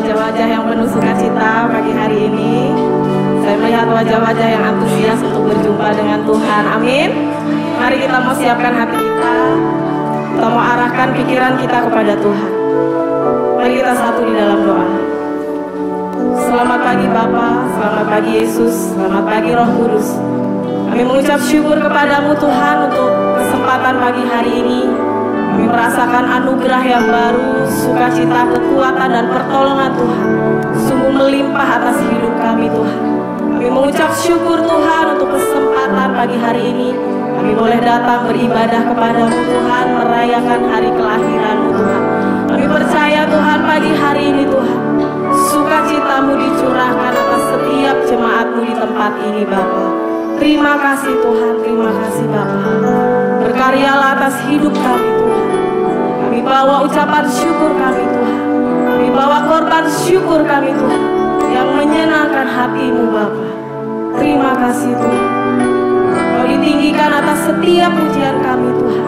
wajah-wajah yang penuh sukacita pagi hari ini. Saya melihat wajah-wajah yang antusias untuk berjumpa dengan Tuhan. Amin. Mari kita mau siapkan hati kita. Kita mau arahkan pikiran kita kepada Tuhan. Mari kita satu di dalam doa. Selamat pagi Bapa, selamat pagi Yesus, selamat pagi Roh Kudus. Kami mengucap syukur kepadamu Tuhan untuk kesempatan pagi hari ini. Kami merasakan anugerah yang baru, sukacita, kekuatan, dan pertolongan Tuhan sungguh melimpah atas hidup kami Tuhan. Kami mengucap syukur Tuhan untuk kesempatan pagi hari ini. Kami boleh datang beribadah kepadamu Tuhan, merayakan hari kelahiranmu Tuhan. Kami percaya Tuhan pagi hari ini Tuhan, sukacitamu dicurahkan atas setiap jemaatmu di tempat ini Bapa. Terima kasih Tuhan, terima kasih Bapa. Berkaryalah atas hidup kami Tuhan. Kami bawa ucapan syukur kami Tuhan. Kami bawa korban syukur kami Tuhan yang menyenangkan hatimu Bapa. Terima kasih Tuhan. Kau ditinggikan atas setiap pujian kami Tuhan.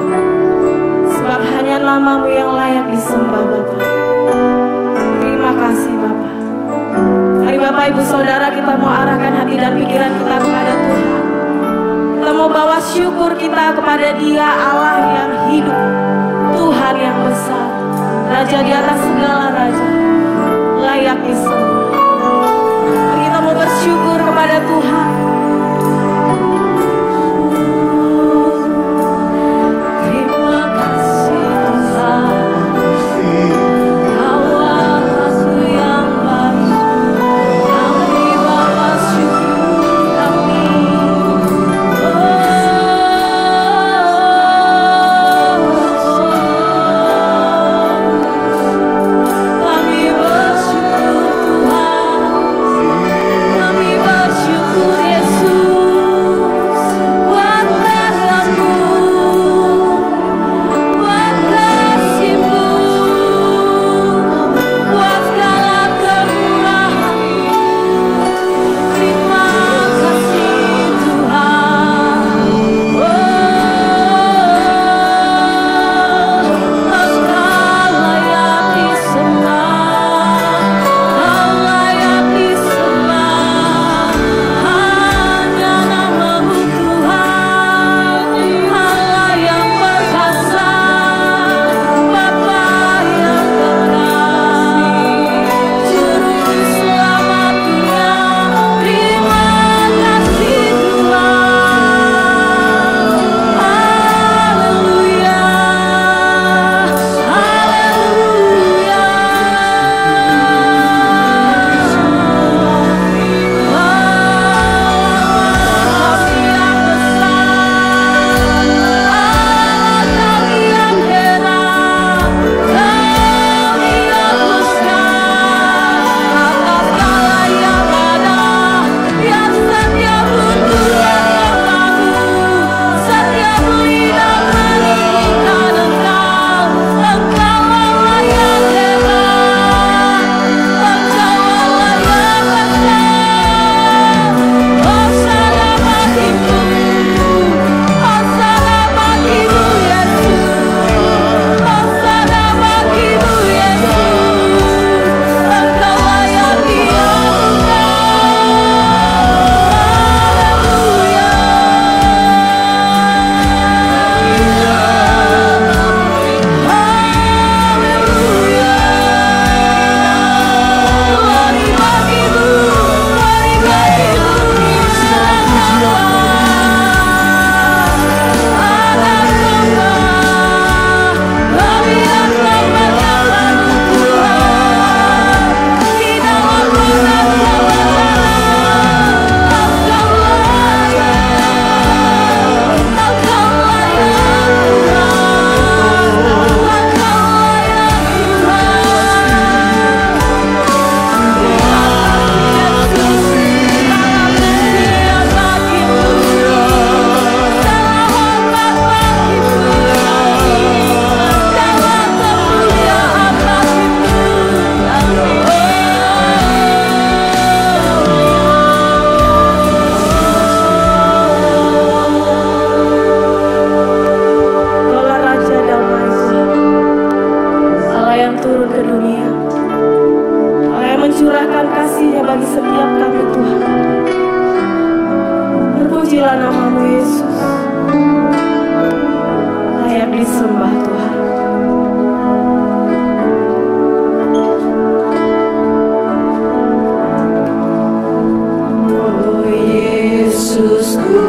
Sebab hanya namamu yang layak disembah Bapa. Terima kasih Bapa. Mari Bapak Ibu Saudara kita mau arahkan hati dan pikiran kita kepada Tuhan. Kita mau bawa syukur kita kepada Dia Allah yang hidup, Tuhan yang besar, Raja di atas segala raja, layak disembah. Kita mau bersyukur kepada Tuhan. Kami mencurahkan kasih-Nya bagi setiap kami Tuhan. Terpujilah nama-Mu Yesus, layak disembah Tuhan. Oh Yesusku,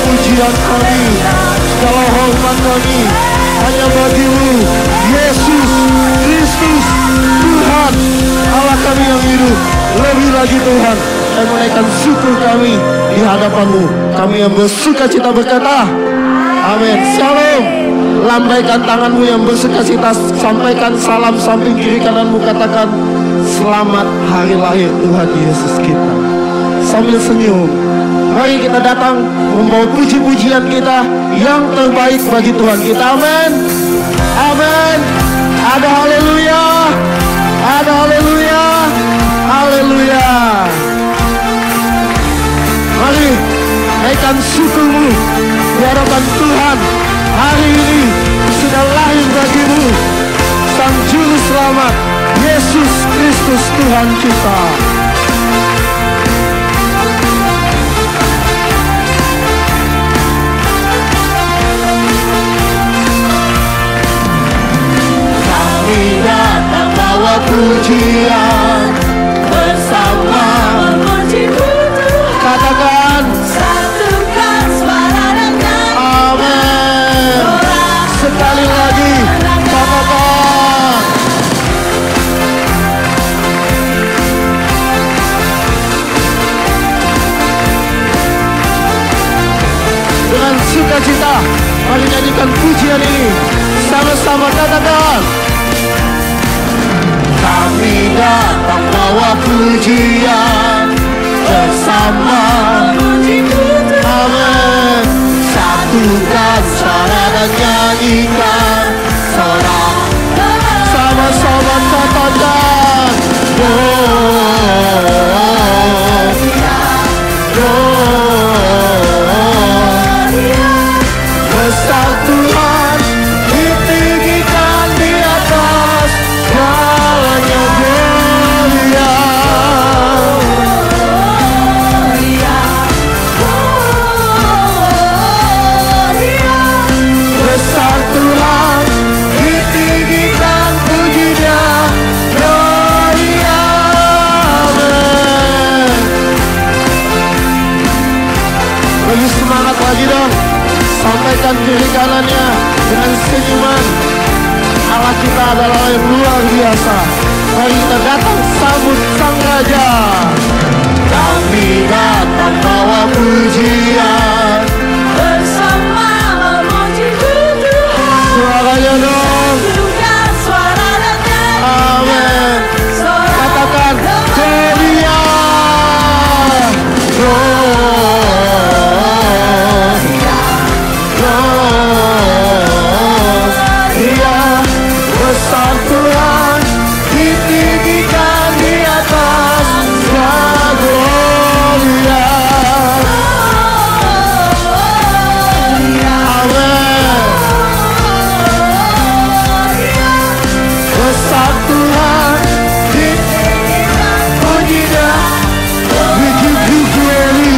pujian kami, segala hormat kami hanya bagi-Mu, Yesus Kristus, Tuhan Allah kami yang hidup. Lebih lagi Tuhan, kami menaikkan syukur kami di hadapan-Mu. Kami yang bersuka cita berkata, amin. Shalom. Lambaikan tanganmu yang bersukacita, sampaikan salam samping kiri kananmu, katakan selamat hari lahir Tuhan Yesus kita. Sambil senyum, mari kita datang membawa puji-pujian kita yang terbaik bagi Tuhan kita. Amin. Amin. Ada haleluya. Ada haleluya. Haleluya. Mari naikkan syukurmu di hadapan Tuhan. Hari ini sudah lahir bagi-Mu Sang Juru Selamat, Yesus Kristus Tuhan kita. Kami datang bawa pujian bersama memuji-Mu Tuhan. Katakan, satukan suara dan nyanyi. Amin. Sekali lagi, katakan. Dengan sukacita, mari nyanyikan pujian ini. Sama-sama katakan. Kami datang bawa pujian bersama memuji-Mu Tuhan. Amin. Satukan suara dan nyanyikan sorak. Sama-sama katakan. Besar Tuhan, ditinggikan di atas segalanya. Besar Tuhan, ditinggikan pujinya. Gloria. Amin. Lebih semangat lagi dong. Sampaikan kiri kanannya dengan senyuman. Allah kita adalah yang luar biasa. Mari kita datang sambut Sang Raja. Kami datang bawa pujian bersama memuji-Mu Tuhan. Suaranya dong. Satukan suara dan nyanyi. Amin. Katakan Gloria. Besar Tuhan, ditinggikan di atas segala gloria. Amin. Besar Tuhan, ditinggikan pujinya. We give you glory,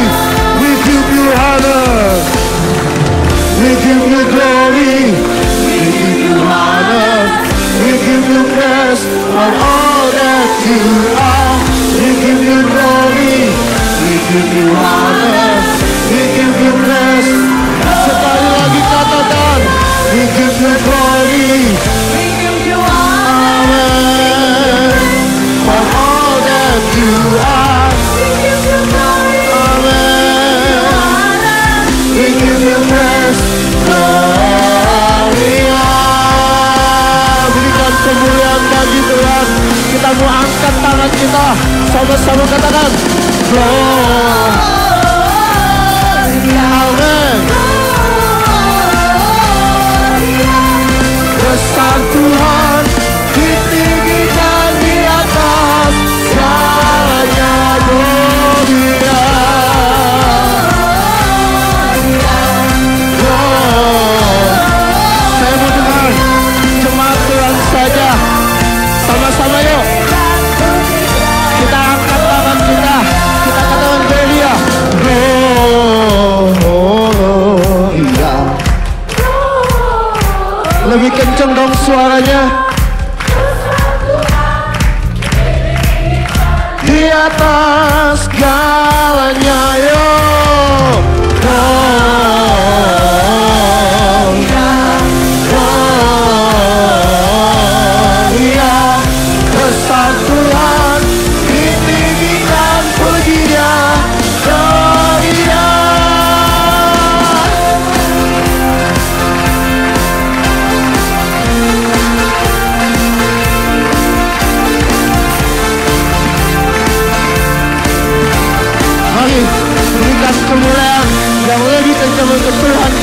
we give you honor, we give you glory, we give you honor, we give you praise for all that you are. We give you glory, we give you honor, we give you praise. Sekali lagi katakan, we give you glory, we give you honor, for all that you are. We give you glory, amen. We give you praise, Gloria. Berikan kemuliaan bagi Tuhan. Kita mau angkat tangan kita, sama-sama katakan Gloria. Amin. Besar Tuhan, ditinggikan di atas segalanya. Gloria. Saya mau dengar jemaat Tuhan saja. Sama-sama yuk. Kita angkat tangan kita. Kita katakan Gloria. Gloria. Lebih kenceng dong suaranya. Di atas segalanya yuk. Gloria.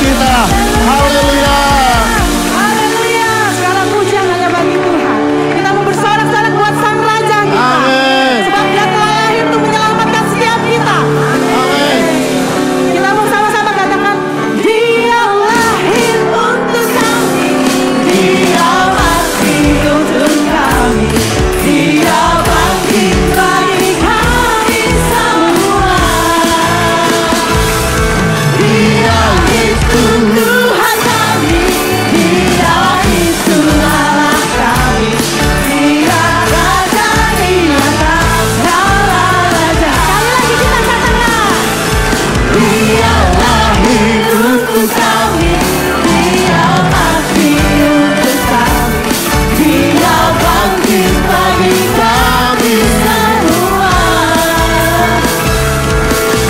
kita. Haleluya. Haleluya. Segala pujian hanya bagi Tuhan. Kita mau bersorak-sorak buat Sang Raja kita. Amin. Sebab Dia telah lahir untuk menyelamatkan setiap kita. Amin. Kita mau sama-sama katakan, Dia lahir untuk kami, Dia mati untuk kami, Dia bangkit bagi kami semua. Dia itu Tuhan kami, Dia itu Allah kami, Dia Raja di atas segala raja. Sekali lagi kita katakan, Dia lahir untuk kami, Dia mati untuk kami, Dia bangkit bagi kami semua.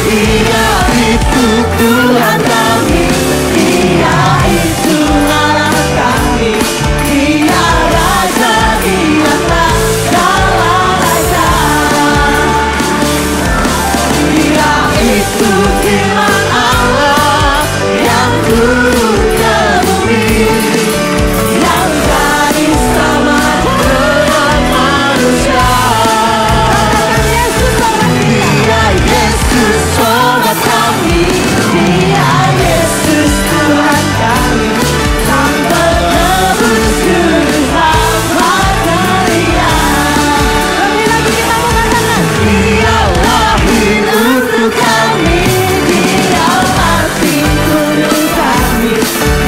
Dia itu Tuhan kami, Dia itu Allah kami, Dia Raja di atas segala raja. Dia itu firman Allah yang turun ke bumi, yang jadi sama dengan manusia. Katakan Yesus sobat kita. Dia Yesus sobat kami, Dia Yesus Tuhan kami, Sang penebus juru selamat dunia. Lebih lagi kita mau katakan, Dia lahir untuk kami, Dia mati untuk kami,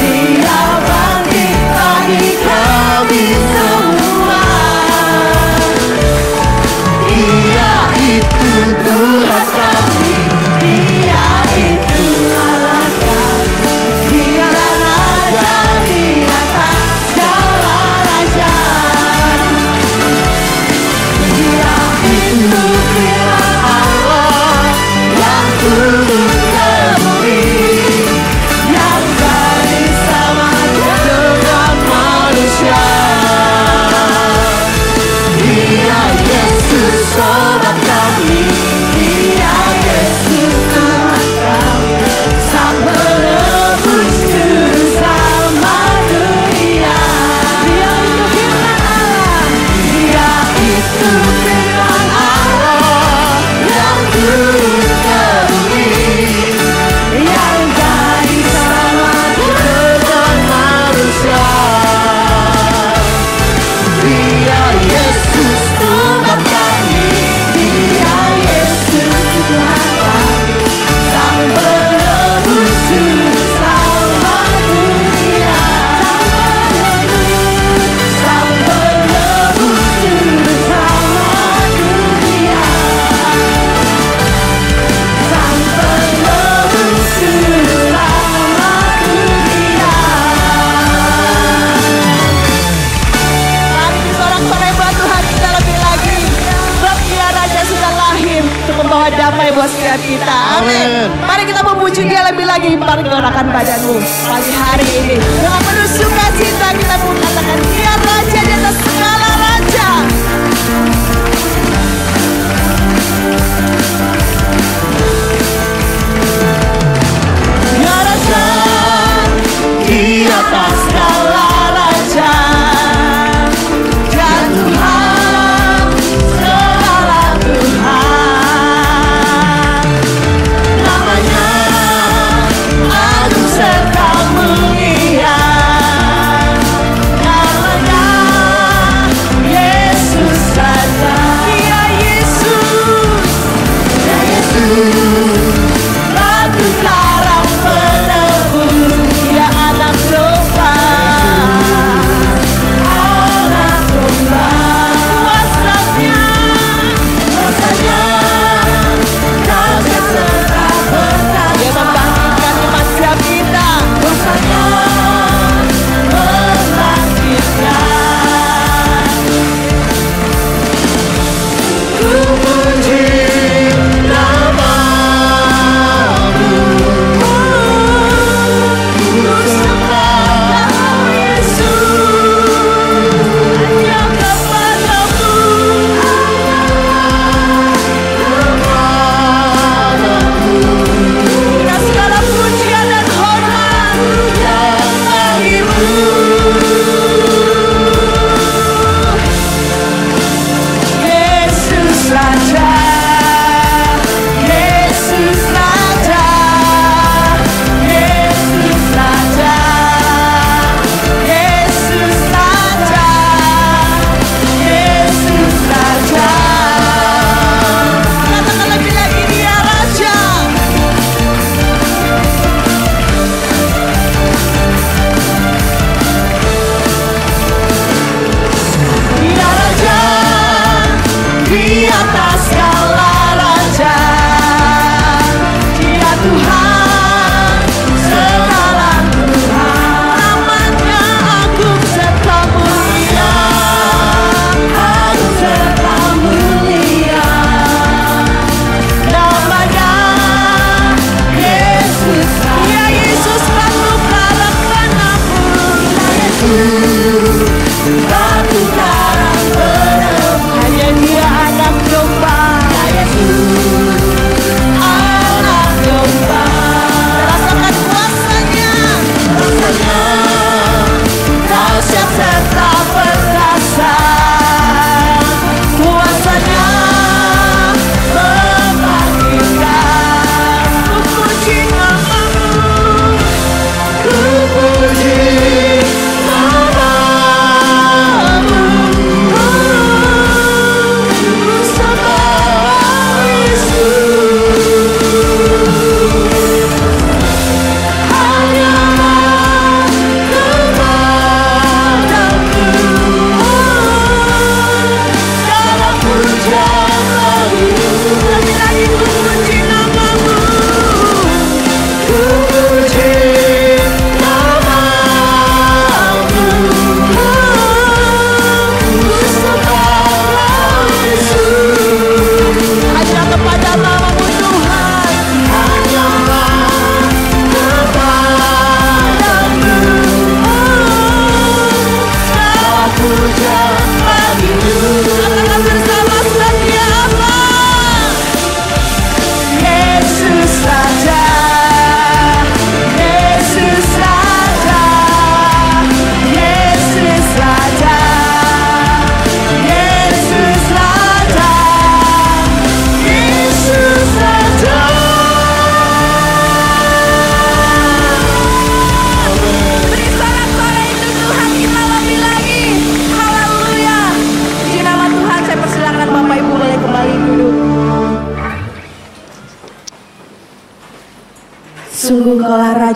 Dia bangkit bagi kami semua. Dia itu Tuhan kami, Dia itu Allah kami, Dia Raja di atas segala raja. Dia itu firman Allah yang turun ke bumi, yang jadi sama dengan manusia. Dia Yesus sobat kami, Dia Yesus Tuhan kami, Sang penebus juru selamat dunia. Dia itu firman Allah, Dia itu firman Allah yang turun ke bumi, yang jadi sama dengan manusia. Dia Yesus Tuhan kami, Dia Yesus Tuhan kami, Sang penebus juru selamat dunia. Sang penebus juru selamat dunia. Sang penebus juru selamat dunia. Mari disorak-sorai buat Tuhan kita lebih lagi. Sebab Dia Raja sudah lahir untuk membawa damai buat setiap kita. Amin. Amin. Mari kita memuji Dia lebih lagi. Mari gerakkan badanmu pagi hari ini. Dengan penuh sukacita kita pun katakan, Dia Raja di atas segala raja. Dia Raja di atas segala raja. Dia Tuhan, segala Tuhan. Namanya agung serta mulia.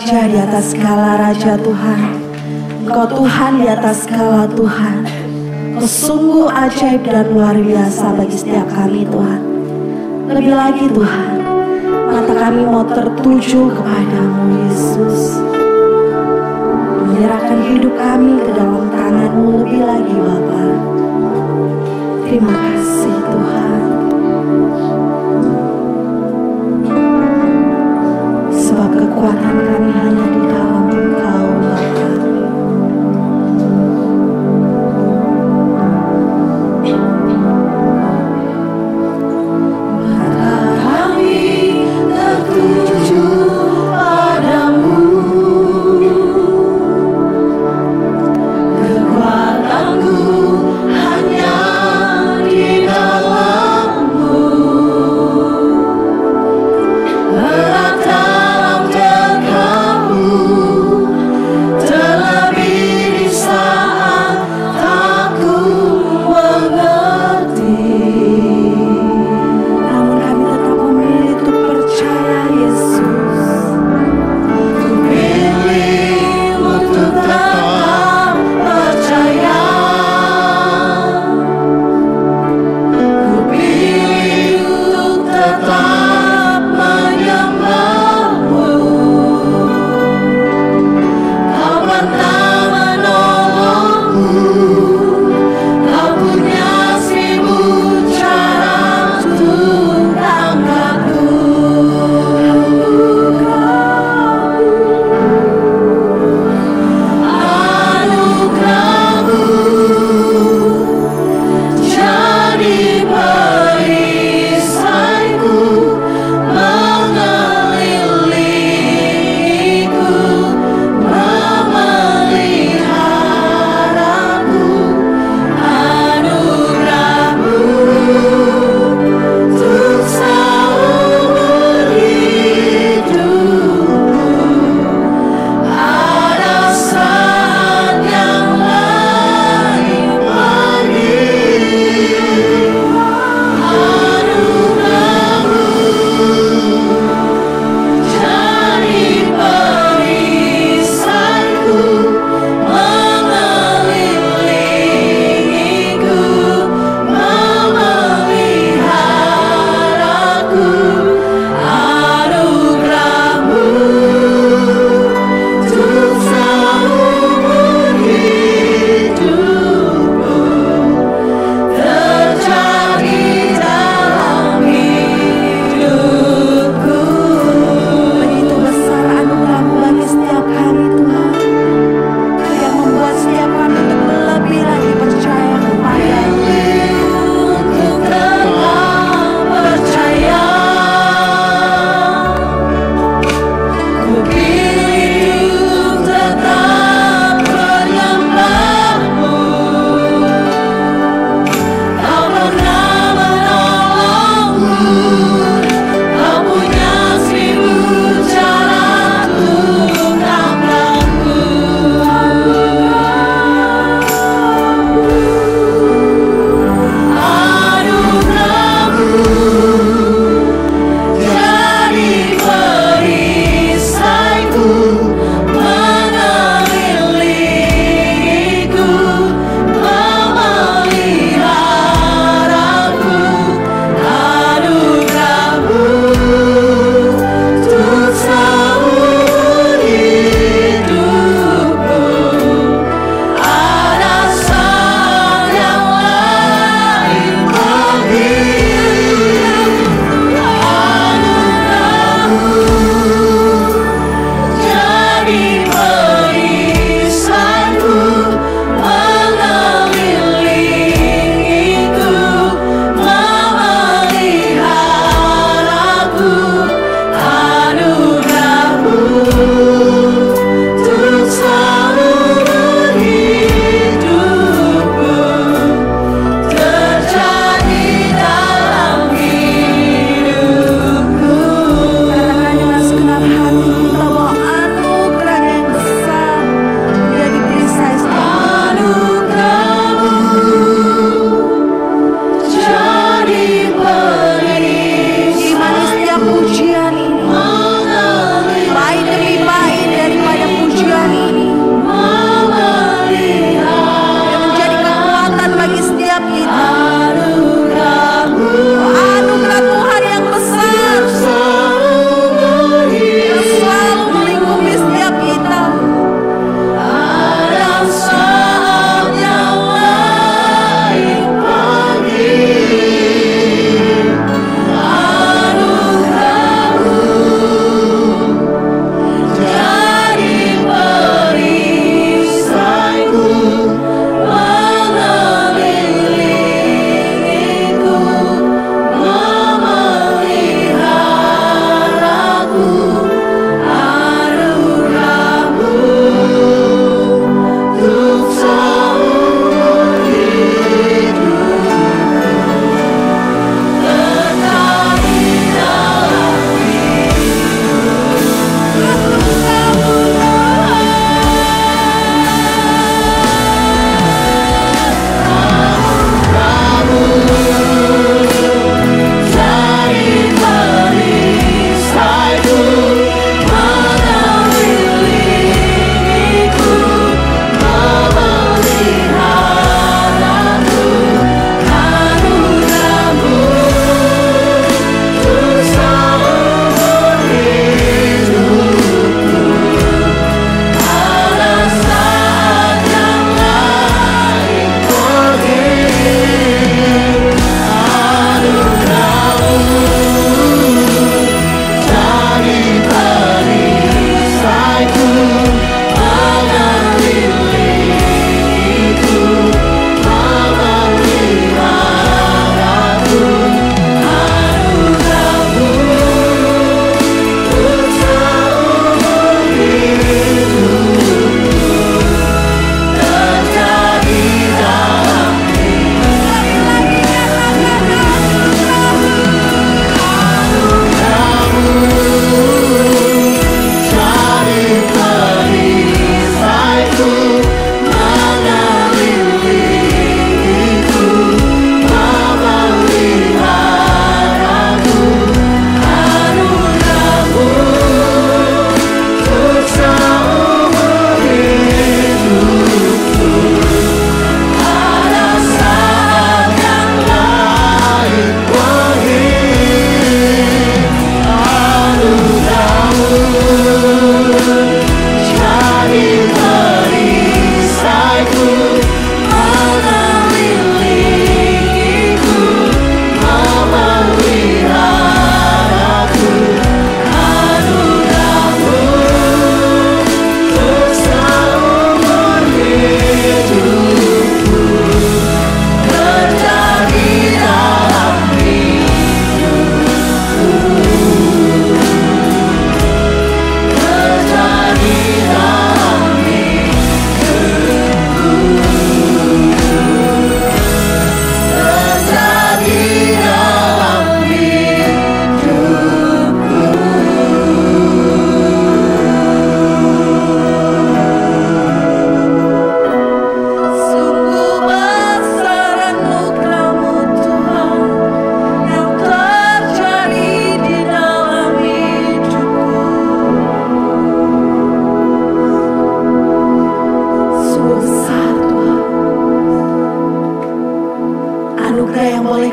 Raja di atas segala raja Tuhan. Engkau Tuhan di atas segala Tuhan. Engkau sungguh ajaib dan luar biasa bagi setiap kami Tuhan. Lebih lagi Tuhan, mata kami mau tertuju kepadamu Yesus. Menyerahkan hidup kami ke dalam tangan-Mu lebih lagi Bapa. Terima kasih Tuhan. Sebab kekuatan kami hanya di dalam Engkau Bapa. Mata kami tertuju padamu. Kekuatanku hanya di dalam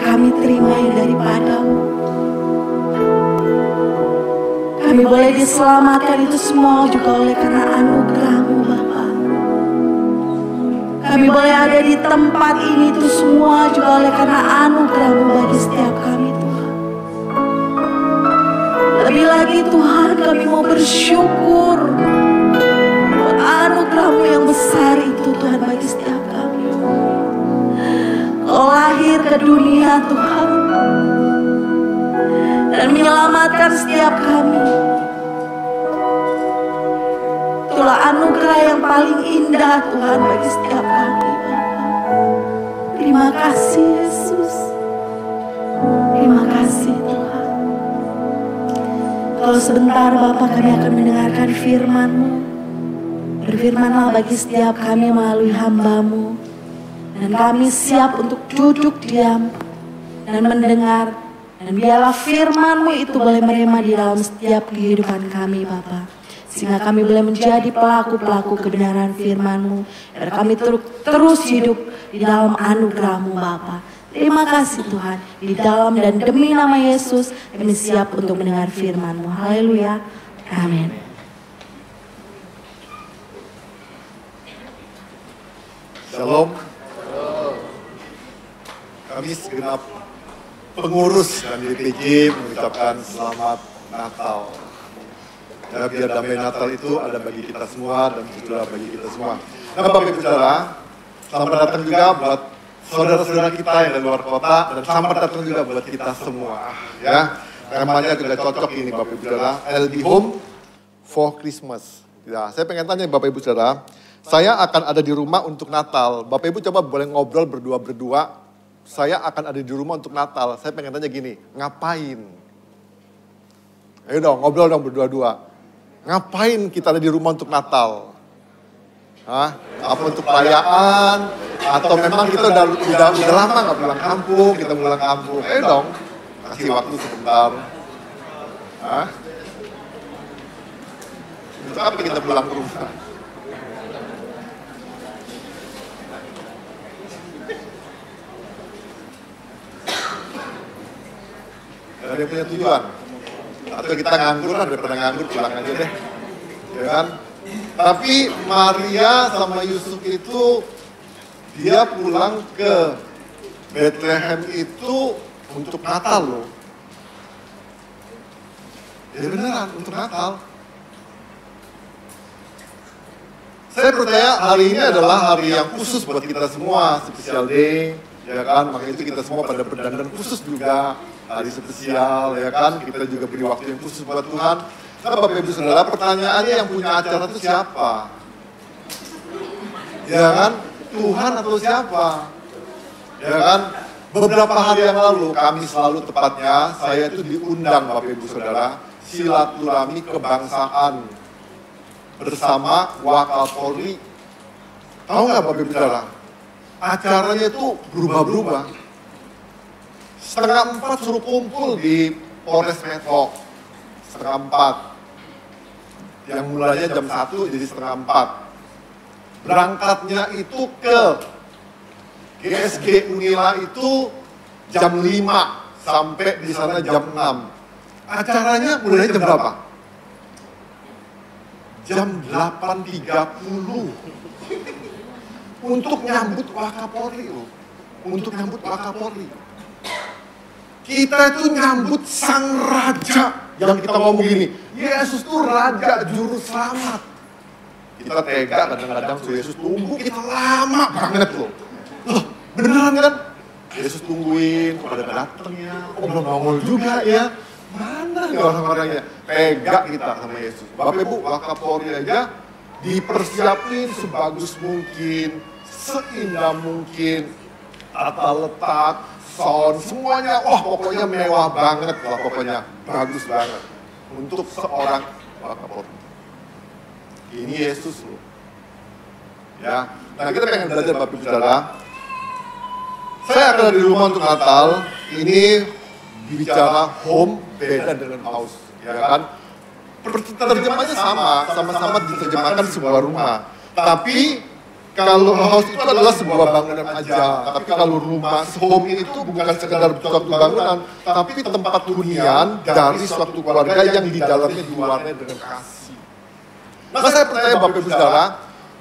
kami terima yang daripada-Mu. Kami boleh diselamatkan itu semua juga oleh karena anugerah-Mu Bapa. Kami boleh ada di tempat ini itu semua juga oleh karena anugerah-Mu bagi setiap kami Tuhan. Lebih lagi Tuhan, kami mau bersyukur buat anugerah-Mu yang besar itu Tuhan bagi setiap kami. Kau lahir ke dunia Tuhan dan menyelamatkan setiap kami. Itulah anugerah yang paling indah Tuhan bagi setiap kami Bapa. Terima kasih Yesus. Terima kasih Tuhan. Kalau sebentar Bapa kami akan mendengarkan firman-Mu. Berfirmanlah bagi setiap kami melalui hamba-Mu. Dan kami siap untuk duduk diam dan mendengar. Dan biarlah firman-Mu itu boleh merema di dalam setiap kehidupan kami Bapa. Sehingga kami boleh menjadi pelaku-pelaku kebenaran firman-Mu. Biar kami terus hidup di dalam anugerah-Mu Bapa. Terima kasih Tuhan. Di dalam dan demi nama Yesus kami siap untuk mendengar firman-Mu. Haleluya. Amin. Shalom. Kami segenap pengurus dan DPJ mengucapkan selamat Natal. Ya, biar damai Natal itu ada bagi kita semua dan juga bagi kita semua. Nah Bapak Ibu Saudara, selamat datang juga buat saudara-saudara kita yang dari luar kota dan selamat datang juga buat kita semua. Ya, temanya juga cocok ini Bapak Ibu Saudara, I'll be home for Christmas. Ya, saya pengen tanya Bapak Ibu Saudara, saya akan ada di rumah untuk Natal. Bapak Ibu coba boleh ngobrol berdua-berdua. Saya akan ada di rumah untuk Natal. Saya pengen tanya gini, ngapain? Ayo dong, ngobrol dong berdua-dua. Ngapain kita ada di rumah untuk Natal? Hah? Apa untuk perayaan? Atau memang kita udah lama nggak pulang kampung, kita pulang kampung? Ayo dong, kasih waktu sebentar. Hah? Untuk apa kita pulang ke rumah? Ada yang punya tujuan. Atau kita nganggur lah, daripada nganggur pulang aja deh. Ya kan? Tapi Maria sama Yusuf itu dia pulang ke Bethlehem itu untuk Natal loh. Ya beneran untuk Natal. Saya percaya hari ini adalah hari yang khusus buat kita semua, special day, ya kan? Makanya itu kita semua pada berdandan khusus juga. Hari spesial, ya kan? Kita juga beri waktu yang khusus buat Tuhan. Nah, Bapak Ibu Saudara, pertanyaannya yang punya acara itu siapa? Ya kan? Tuhan atau siapa? Ya kan? Beberapa hari yang lalu, kami selalu tepatnya, saya itu diundang Bapak Ibu Saudara, silaturahmi kebangsaan bersama Wakapolri. Tahu nggak Bapak Ibu Saudara? Acaranya itu berubah-berubah. 3:30 suruh kumpul di Polres Metro. 3:30. Yang mulanya jam 1 jadi 3:30. Berangkatnya itu ke GSG Unila itu jam 5 sampai di sana jam 6. Acaranya mulainya jam berapa? Jam 8.30. Untuk nyambut Wakapolri loh. Untuk nyambut Wakapolri. Kita itu nyambut sang raja yang kita ngomong gini, Yesus tuh raja juru selamat. Kita tega kadang-kadang tuh Yesus tunggu kita lama banget loh. Loh, beneran kan? Yesus tungguin, pada datang ya, belum nongol juga ya. Mana nih orang-orangnya? Tega kita sama Yesus. Bapak Ibu, Wakapolri aja dipersiapin sebagus mungkin, seindah mungkin, tata letak, sound, semuanya, wah pokoknya mewah banget lah, pokoknya bagus banget untuk seorang Wakapolri. Ini Yesus loh. Ya, nah kita pengen belajar Bapak Ibu Saudara. Saya akan ada di rumah untuk Natal. Ini bicara home beda dengan house, ya kan? Terjemahnya sama-sama diterjemahkan sebuah rumah. Tapi kalau house itu adalah sebuah bangunan aja. Tapi kalau rumah, home itu bukan sekedar suatu bangunan, tapi tempat hunian dari suatu keluarga yang di dalamnya diwarnai dengan kasih. Nah, saya percaya Bapak Ibu Saudara,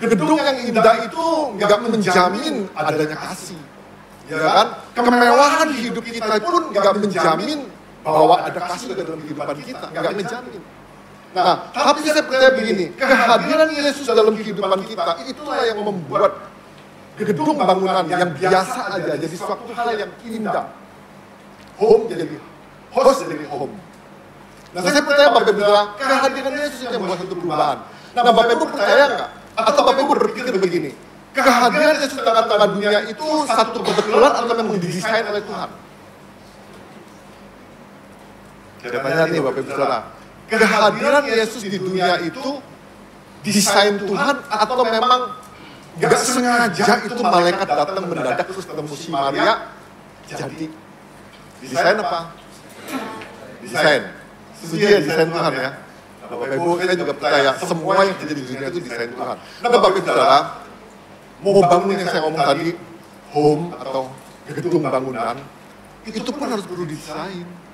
gedung yang indah itu nggak menjamin adanya kasih. Ya kan? Kemewahan hidup kita pun nggak menjamin bahwa ada kasih dalam kehidupan kita. Nggak menjamin. Nah, tapi saya percaya begini, kehadiran Yesus dalam kehidupan kita, itulah yang membuat gedung bangunan yang biasa aja jadi suatu hal yang indah. Home jadi host jadi home. Nah, saya percaya Bapak Ibu Saudara, kehadiran Yesus yang membuat satu perubahan. Nah, Bapak Ibu percaya nggak? Atau Bapak Ibu berpikir begini, kehadiran Yesus di tengah-tengah dunia itu satu kebetulan atau memang didesain oleh Tuhan? Saya tanya nih Bapak Ibu Saudara, kehadiran Yesus di dunia itu desain Tuhan atau memang gak sengaja itu malaikat datang mendadak terus ketemu si Maria jadi? Desain apa? Desain. Setuju ya desain Tuhan ya? Nah, Bapak Ibu saya juga percaya semua yang terjadi di dunia itu desain Tuhan. Nah Bapak Ibu Saudara, mau bangun yang saya ngomong tadi, home atau gedung bangunan, itu pun harus perlu desain.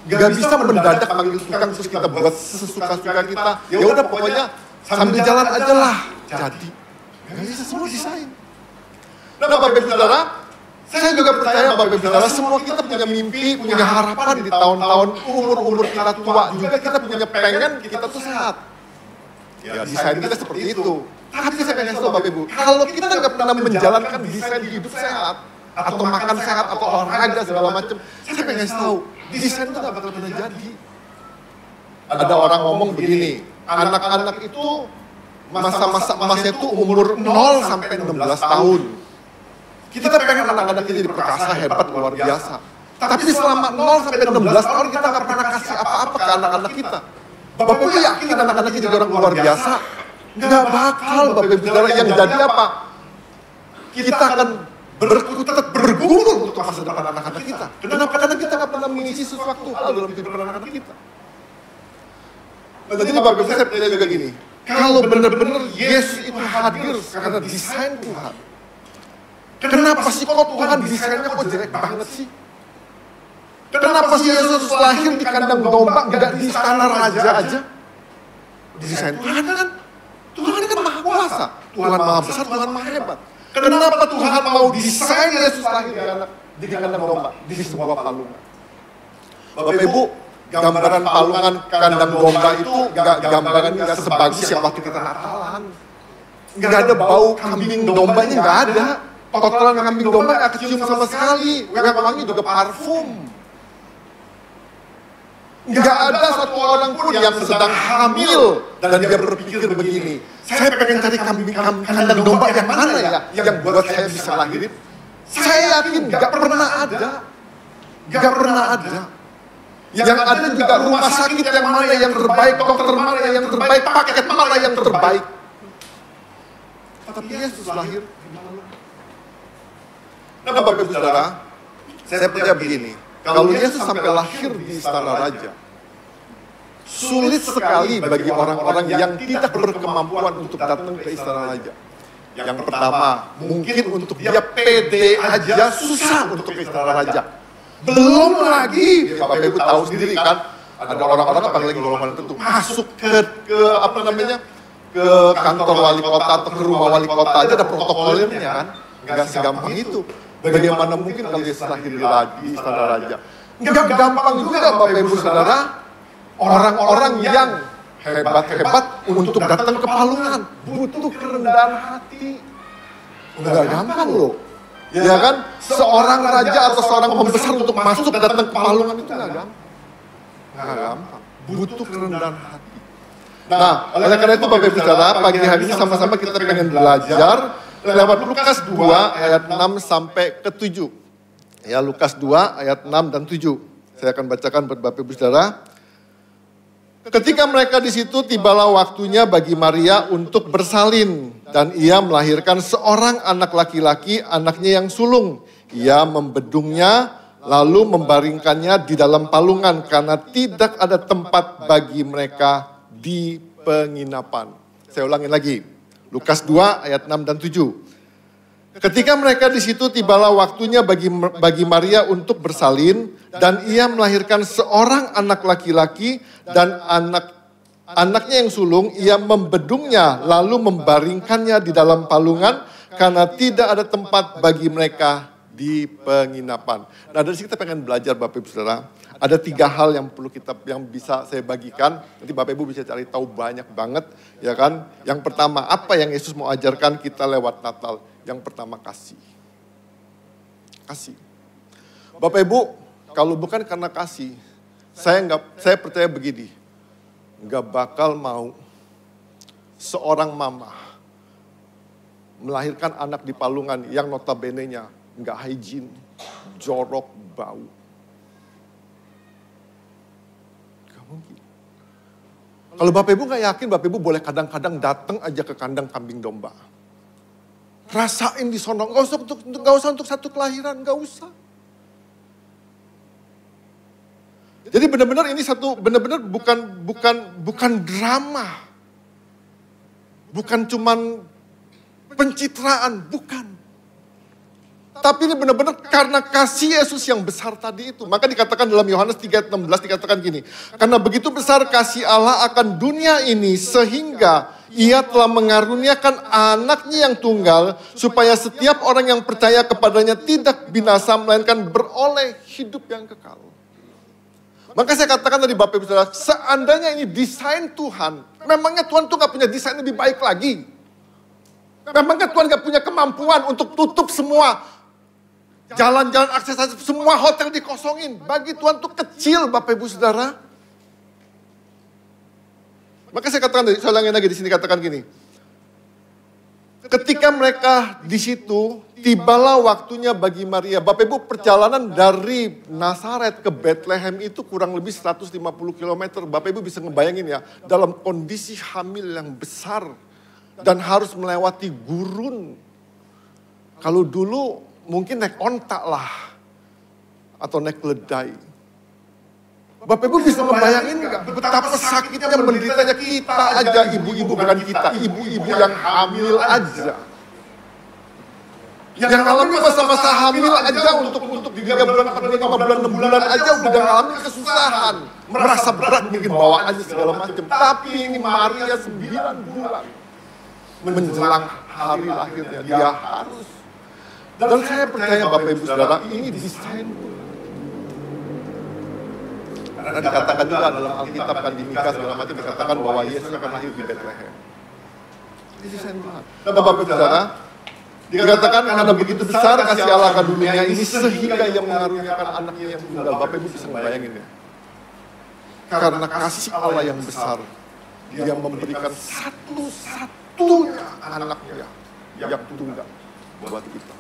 Gak bisa mendadak panggil tukang terus kita buat sesuka-suka kita. Ya udah pokoknya sambil jalan aja lah. Jadi gak bisa semua desain. Nah Bapak Ibu Saudara, saya juga percaya Bapak Ibu Saudara, semua kita punya mimpi, punya harapan di tahun-tahun umur-umur kita tua. Juga kita punya pengen kita tuh sehat. Ya desain kita seperti itu. Tapi saya pengen tahu Bapak Ibu, kalau kita gak pernah menjalankan desain hidup sehat, atau makan sehat, atau olahraga segala macam, saya pengen tahu, desain itu gak bakal pernah jadi. Ada orang ngomong begini, anak-anak itu masa-masa emasnya itu umur 0 sampai 16 tahun. Kita pengen anak-anak kita jadi perkasa, hebat, luar biasa. Tapi selama 0 sampai 16 tahun kita gak pernah kasih apa-apa ke anak-anak kita. Bapak Ibu yakin anak-anak kita jadi orang luar biasa? Gak bakal Bapak Ibu Saudara, yang jadi apa? Kita akan berkutat, bergumul untuk masa depan anak-anak kita. Kenapa? Karena kita gak pernah mengisi sesuatu hal dalam kehidupan anak-anak kita. Nah, jadi Bapak Ibu saya percaya juga gini, kalau benar-benar Yesus itu hadir karena desain Tuhan, kenapa sih kok Tuhan desainnya kok jelek banget sih? Kenapa sih Yesus lahir di kandang domba, gak di istana raja aja? Desain Tuhan kan? Tuhan kan maha kuasa, Tuhan maha besar, Tuhan maha hebat. Kenapa Tuhan mau desain Yesus lahir di kandang domba, di sebuah palungan? Bapak Ibu, gambaran palungan kandang domba itu gambarannya nggak sebagus yang waktu kita Natalan. Nggak ada bau kambing dombanya, nggak ada. Kotoran kambing domba nggak kecium sama sekali. Wangi juga parfum. Nggak ada satu orang pun yang sedang hamil dan dia berpikir begini, saya pengen cari kandang domba yang mana ya yang buat saya bisa lahirin. Saya yakin nggak pernah ada. Nggak pernah ada. Yang ada juga rumah sakit yang mana yang terbaik, dokter mana yang terbaik, paket mana yang terbaik. Tapi Yesus lahir di palungan. Nah Bapak Ibu Saudara, saya percaya begini, kalau Yesus sampai lahir di istana raja, sulit sekali bagi orang-orang yang tidak berkemampuan untuk datang ke istana raja. Yang pertama, mungkin untuk dia pede aja susah untuk ke istana raja. Belum lagi, Bapak Ibu tahu sendiri kan, ada orang-orang apalagi golongan tertentu masuk ke ke kantor wali kota atau ke rumah wali kota aja ada protokolnya kan, nggak segampang itu. Bagaimana mungkin kalau Yesus lahir di istana raja? Nggak gampang juga Bapak Ibu Saudara, orang-orang yang hebat-hebat untuk datang ke palungan butuh kerendahan hati. Nggak gampang loh. Ya kan, seorang raja atau seorang pembesar untuk masuk datang ke palungan itu nggak gampang. Nggak gampang, butuh kerendahan hati. Nah, oleh karena itu Bapak Ibu Saudara, pagi hari ini sama-sama kita pengen belajar lewat Lukas 2 ayat 6 sampai ke 7. Ya, Lukas 2 ayat 6 dan 7. Saya akan bacakan buat Bapak Ibu Saudara. Ketika mereka di situ, tibalah waktunya bagi Maria untuk bersalin. Dan ia melahirkan seorang anak laki-laki, anaknya yang sulung. Ia membedungnya, lalu membaringkannya di dalam palungan, karena tidak ada tempat bagi mereka di penginapan. Saya ulangin lagi. Lukas 2 ayat 6 dan 7. Ketika mereka di situ, tibalah waktunya bagi Maria untuk bersalin, dan ia melahirkan seorang anak laki-laki, dan anaknya yang sulung ia membedungnya lalu membaringkannya di dalam palungan karena tidak ada tempat bagi mereka di penginapan. Nah, dari sini kita pengen belajar Bapak Ibu Saudara. Ada 3 hal yang bisa saya bagikan. Nanti Bapak Ibu bisa cari tahu banyak banget, ya kan? Yang pertama, apa yang Yesus mau ajarkan kita lewat Natal? Yang pertama, kasih. Kasih. Bapak Ibu, kalau bukan karena kasih, saya percaya begini, nggak bakal mau seorang mama melahirkan anak di palungan yang notabene-nya nggak hygiene, jorok, bau. Gak mungkin. Kalau Bapak Ibu nggak yakin, Bapak Ibu boleh kadang-kadang datang aja ke kandang kambing domba. Rasain di sono, nggak usah untuk satu kelahiran, nggak usah. Jadi benar-benar ini benar-benar bukan drama, bukan cuman pencitraan, bukan. Tapi ini benar-benar karena kasih Yesus yang besar tadi itu. Maka dikatakan dalam Yohanes 3:16 dikatakan gini, karena begitu besar kasih Allah akan dunia ini sehingga Ia telah mengaruniakan anaknya yang tunggal supaya setiap orang yang percaya kepadanya tidak binasa melainkan beroleh hidup yang kekal. Maka saya katakan tadi Bapak Ibu Saudara, seandainya ini desain Tuhan, memangnya Tuhan tuh gak punya desain lebih baik lagi? Memangnya Tuhan gak punya kemampuan untuk tutup semua jalan-jalan akses, semua hotel dikosongin? Bagi Tuhan tuh kecil Bapak Ibu Saudara. Maka saya katakan, saya ulangin lagi di sini katakan gini. Ketika mereka di situ, tibalah waktunya bagi Maria. Bapak Ibu, perjalanan dari Nazaret ke Bethlehem itu kurang lebih 150 km. Bapak Ibu bisa ngebayangin ya, dalam kondisi hamil yang besar dan harus melewati gurun. Kalau dulu mungkin naik onta lah atau naik keledai. Bapak Ibu bisa membayangin nggak betapa sakitnya menderitanya kita aja, ibu-ibu bukan kita, ibu-ibu yang hamil aja. Yang alami masa-masa hamil aja untuk 3 bulan, 4 bulan, 5 bulan, 6 bulan aja udah ngalamin kesusahan. Merasa berat mungkin bawaannya segala macam. Tapi ini Maria 9 bulan. Menjelang hari lahirnya, dia harus. Dan saya percaya Bapak Ibu Saudara, ini desain. Karena dikatakan juga dalam Alkitab kan di Mika segala macam dikatakan bahwa Yesus akan lahir di Bethlehem. Ini desain Tuhan. Dan Bapak Ibu Saudara, dikatakan karena begitu besar kasih Allah akan dunia ini sehingga Ia mengaruniakan anaknya yang tunggal. Bapak Ibu bisa membayangin ya. Karena kasih Allah yang besar, Dia memberikan satu-satunya anaknya yang tunggal buat kita.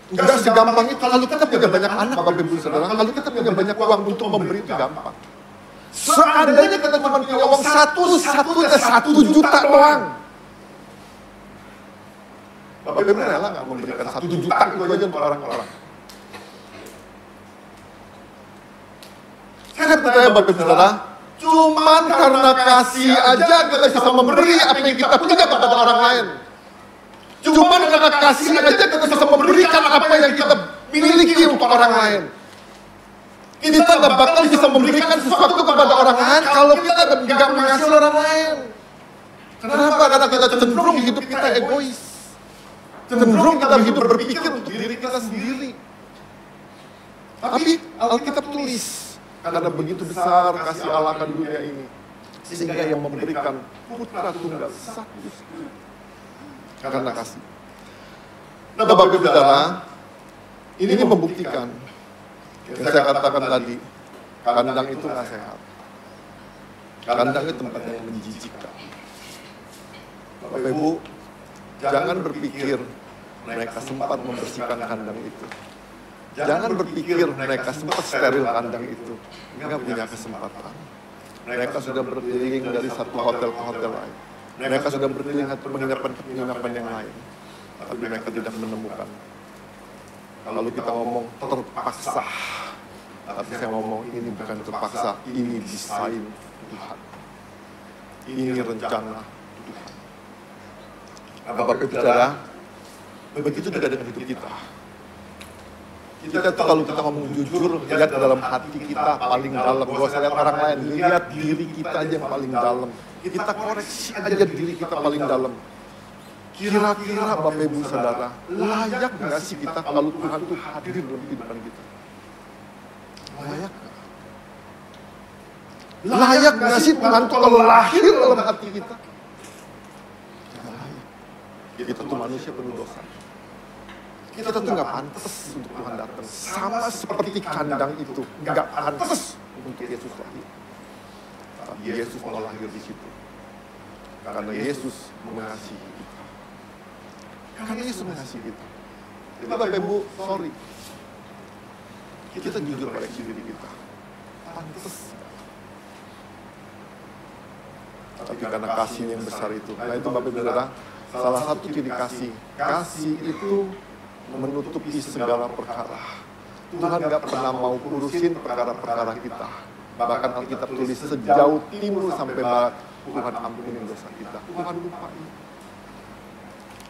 Enggak segampang itu. Kalau kita punya banyak anak, Bapak Ibu Saudara, kalau kita punya banyak uang untuk memberi itu gampang. Seandainya kita cuma punya uang 1 juta doang, Bapak Ibu rela nggak memberikan 1 juta itu aja untuk orang-orang? Saya percaya Bapak Ibu Saudara, cuman karena kasih aja kita bisa memberi apa yang kita punya kepada orang lain. Cuman karena kasih aja kita bisa memberikan apa yang kita miliki untuk orang lain. Kita nggak bakal bisa memberikan sesuatu kepada orang lain kalau kita nggak mengasihi orang lain. Kenapa? Karena kita cenderung hidup kita egois. Cenderung kita hidup berpikir untuk diri kita sendiri. Tapi Alkitab tulis, karena begitu besar kasih Allah akan dunia ini, sehingga yang memberikan putra tunggal satu karena kasih. Nah Bapak Ibu Saudara, ini membuktikan yang saya katakan tadi, kandang itu nggak sehat. Kandang itu tempat yang menjijikkan. Bapak Ibu, jangan berpikir mereka sempat membersihkan kandang itu. Jangan berpikir mereka sempat steril kandang itu. Nggak punya kesempatan. Mereka sudah berkeliling dari satu hotel ke hotel lain. Mereka sudah berkeliling ke penginapan yang lain. Tapi mereka tidak menemukan. Lalu kita ngomong terpaksa. Tapi saya ngomong ini bukan terpaksa. Ini desain Tuhan. Ini rencana Tuhan. Bapak Ibu Saudara, begitu juga dengan hidup kita. Kita tuh kalau kita ngomong jujur, lihat ke dalam hati kita paling dalam. Gak usah lihat orang lain, lihat diri kita aja yang paling dalam. Kita koreksi aja diri kita paling dalam. Kira-kira Bapak Ibu Saudara, layak nggak sih kita kalau Tuhan itu hadir dalam kehidupan kita? Layak nggak? Layak nggak sih Tuhan itu kalau lahir dalam hati kita? Layak. Kita tuh manusia penuh dosa. Kita tuh nggak pantas untuk Tuhan datang. Sama seperti kandang itu, nggak pantas untuk Yesus lahir. Tapi Yesus mau lahir di situ. Karena Yesus mengasihi kita. Karena Yesus mengasihi kita. Jadi Bapak Ibu, sorry. Kita jujur koreksi diri kita. Pantas. Tapi karena kasih yang besar itu. Nah itu Bapak Ibu Saudara, salah satu ciri kasih. Kasih itu menutupi segala perkara. Tuhan gak pernah mau urusin perkara-perkara kita. Bahkan Alkitab tulis sejauh timur sampai barat, Tuhan ampunin dosa kita. Tuhan lupain.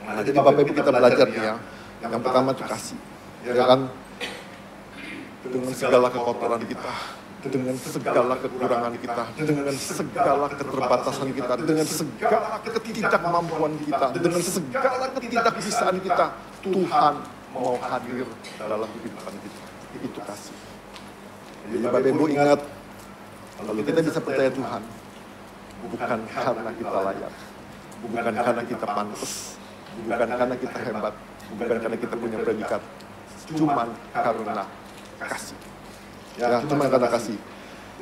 Nah, jadi Bapak Ibu kita belajar nih ya. Yang pertama itu kasih. Ya kan? Dengan segala kekotoran kita, dengan segala kekurangan kita, dengan segala keterbatasan kita, dengan segala ketidakmampuan kita, dengan segala ketidakbisaan kita, Tuhan mau hadir dalam kehidupan kita. Itu kasih. Jadi Bapak Ibu ingat, kalau kita bisa percaya Tuhan, bukan karena kita layak, bukan karena kita pantas, bukan karena kita hebat, bukan karena kita punya predikat, cuman karena kasih. Ya, cuman karena kasih.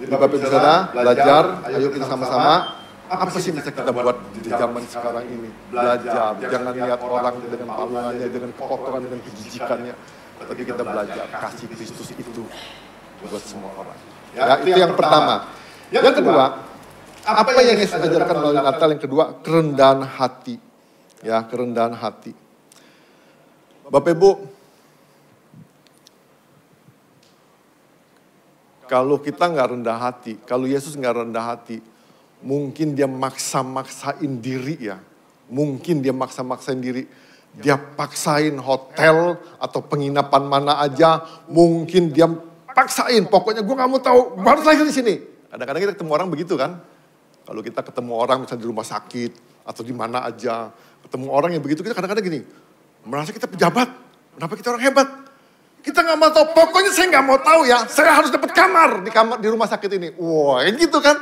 Jadi Bapak Ibu Saudara, belajar, ayo kita sama-sama. Apa sih bisa kita buat di zaman sekarang ini? Belajar, jangan lihat orang dengan palungannya, dengan kekotoran, dengan kejijikannya. Tapi kita belajar, kasih Kristus itu buat semua orang. Ya, itu yang pertama. Yang kedua, apa yang Yesus ajarkan melalui Natal? Yang kedua, kerendahan hati. Ya, kerendahan hati. Bapak Ibu, kalau kita nggak rendah hati, kalau Yesus nggak rendah hati, mungkin dia maksa-maksain diri ya. Mungkin dia maksa-maksain diri. Dia paksain hotel atau penginapan mana aja. Mungkin dia paksain. Pokoknya gue gak mau tahu, gue harus lahir di sini. Kadang-kadang kita ketemu orang begitu kan. Kalau kita ketemu orang misalnya di rumah sakit atau di mana aja. Ketemu orang yang begitu, kita kadang-kadang gini. Merasa kita pejabat. Kenapa kita orang hebat? Kita gak mau tahu. Pokoknya saya gak mau tahu ya. Saya harus dapat kamar di rumah sakit ini. Wah gitu kan.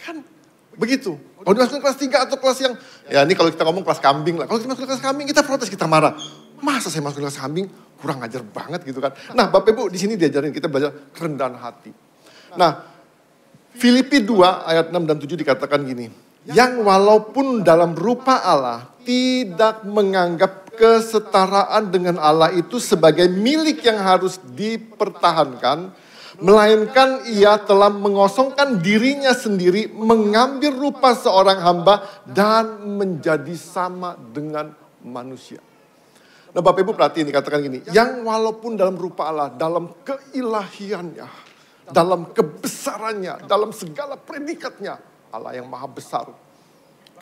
Kan begitu. Kalau dimasukin kelas 3 atau kelas yang, ya ini kalau kita ngomong kelas kambing lah. Kalau kita masuk kelas kambing, kita protes, kita marah. Masa saya masuk kelas kambing, kurang ajar banget gitu kan. Nah Bapak Ibu di sini diajarin kita belajar kerendahan hati. Nah Filipi 2 ayat 6 dan 7 dikatakan gini. Yang walaupun dalam rupa Allah tidak menganggap kesetaraan dengan Allah itu sebagai milik yang harus dipertahankan. Melainkan ia telah mengosongkan dirinya sendiri, mengambil rupa seorang hamba dan menjadi sama dengan manusia. Nah Bapak Ibu perhatiin dikatakan gini, yang walaupun dalam rupa Allah, dalam keilahiannya, dalam kebesarannya, dalam segala predikatnya, Allah yang maha besar,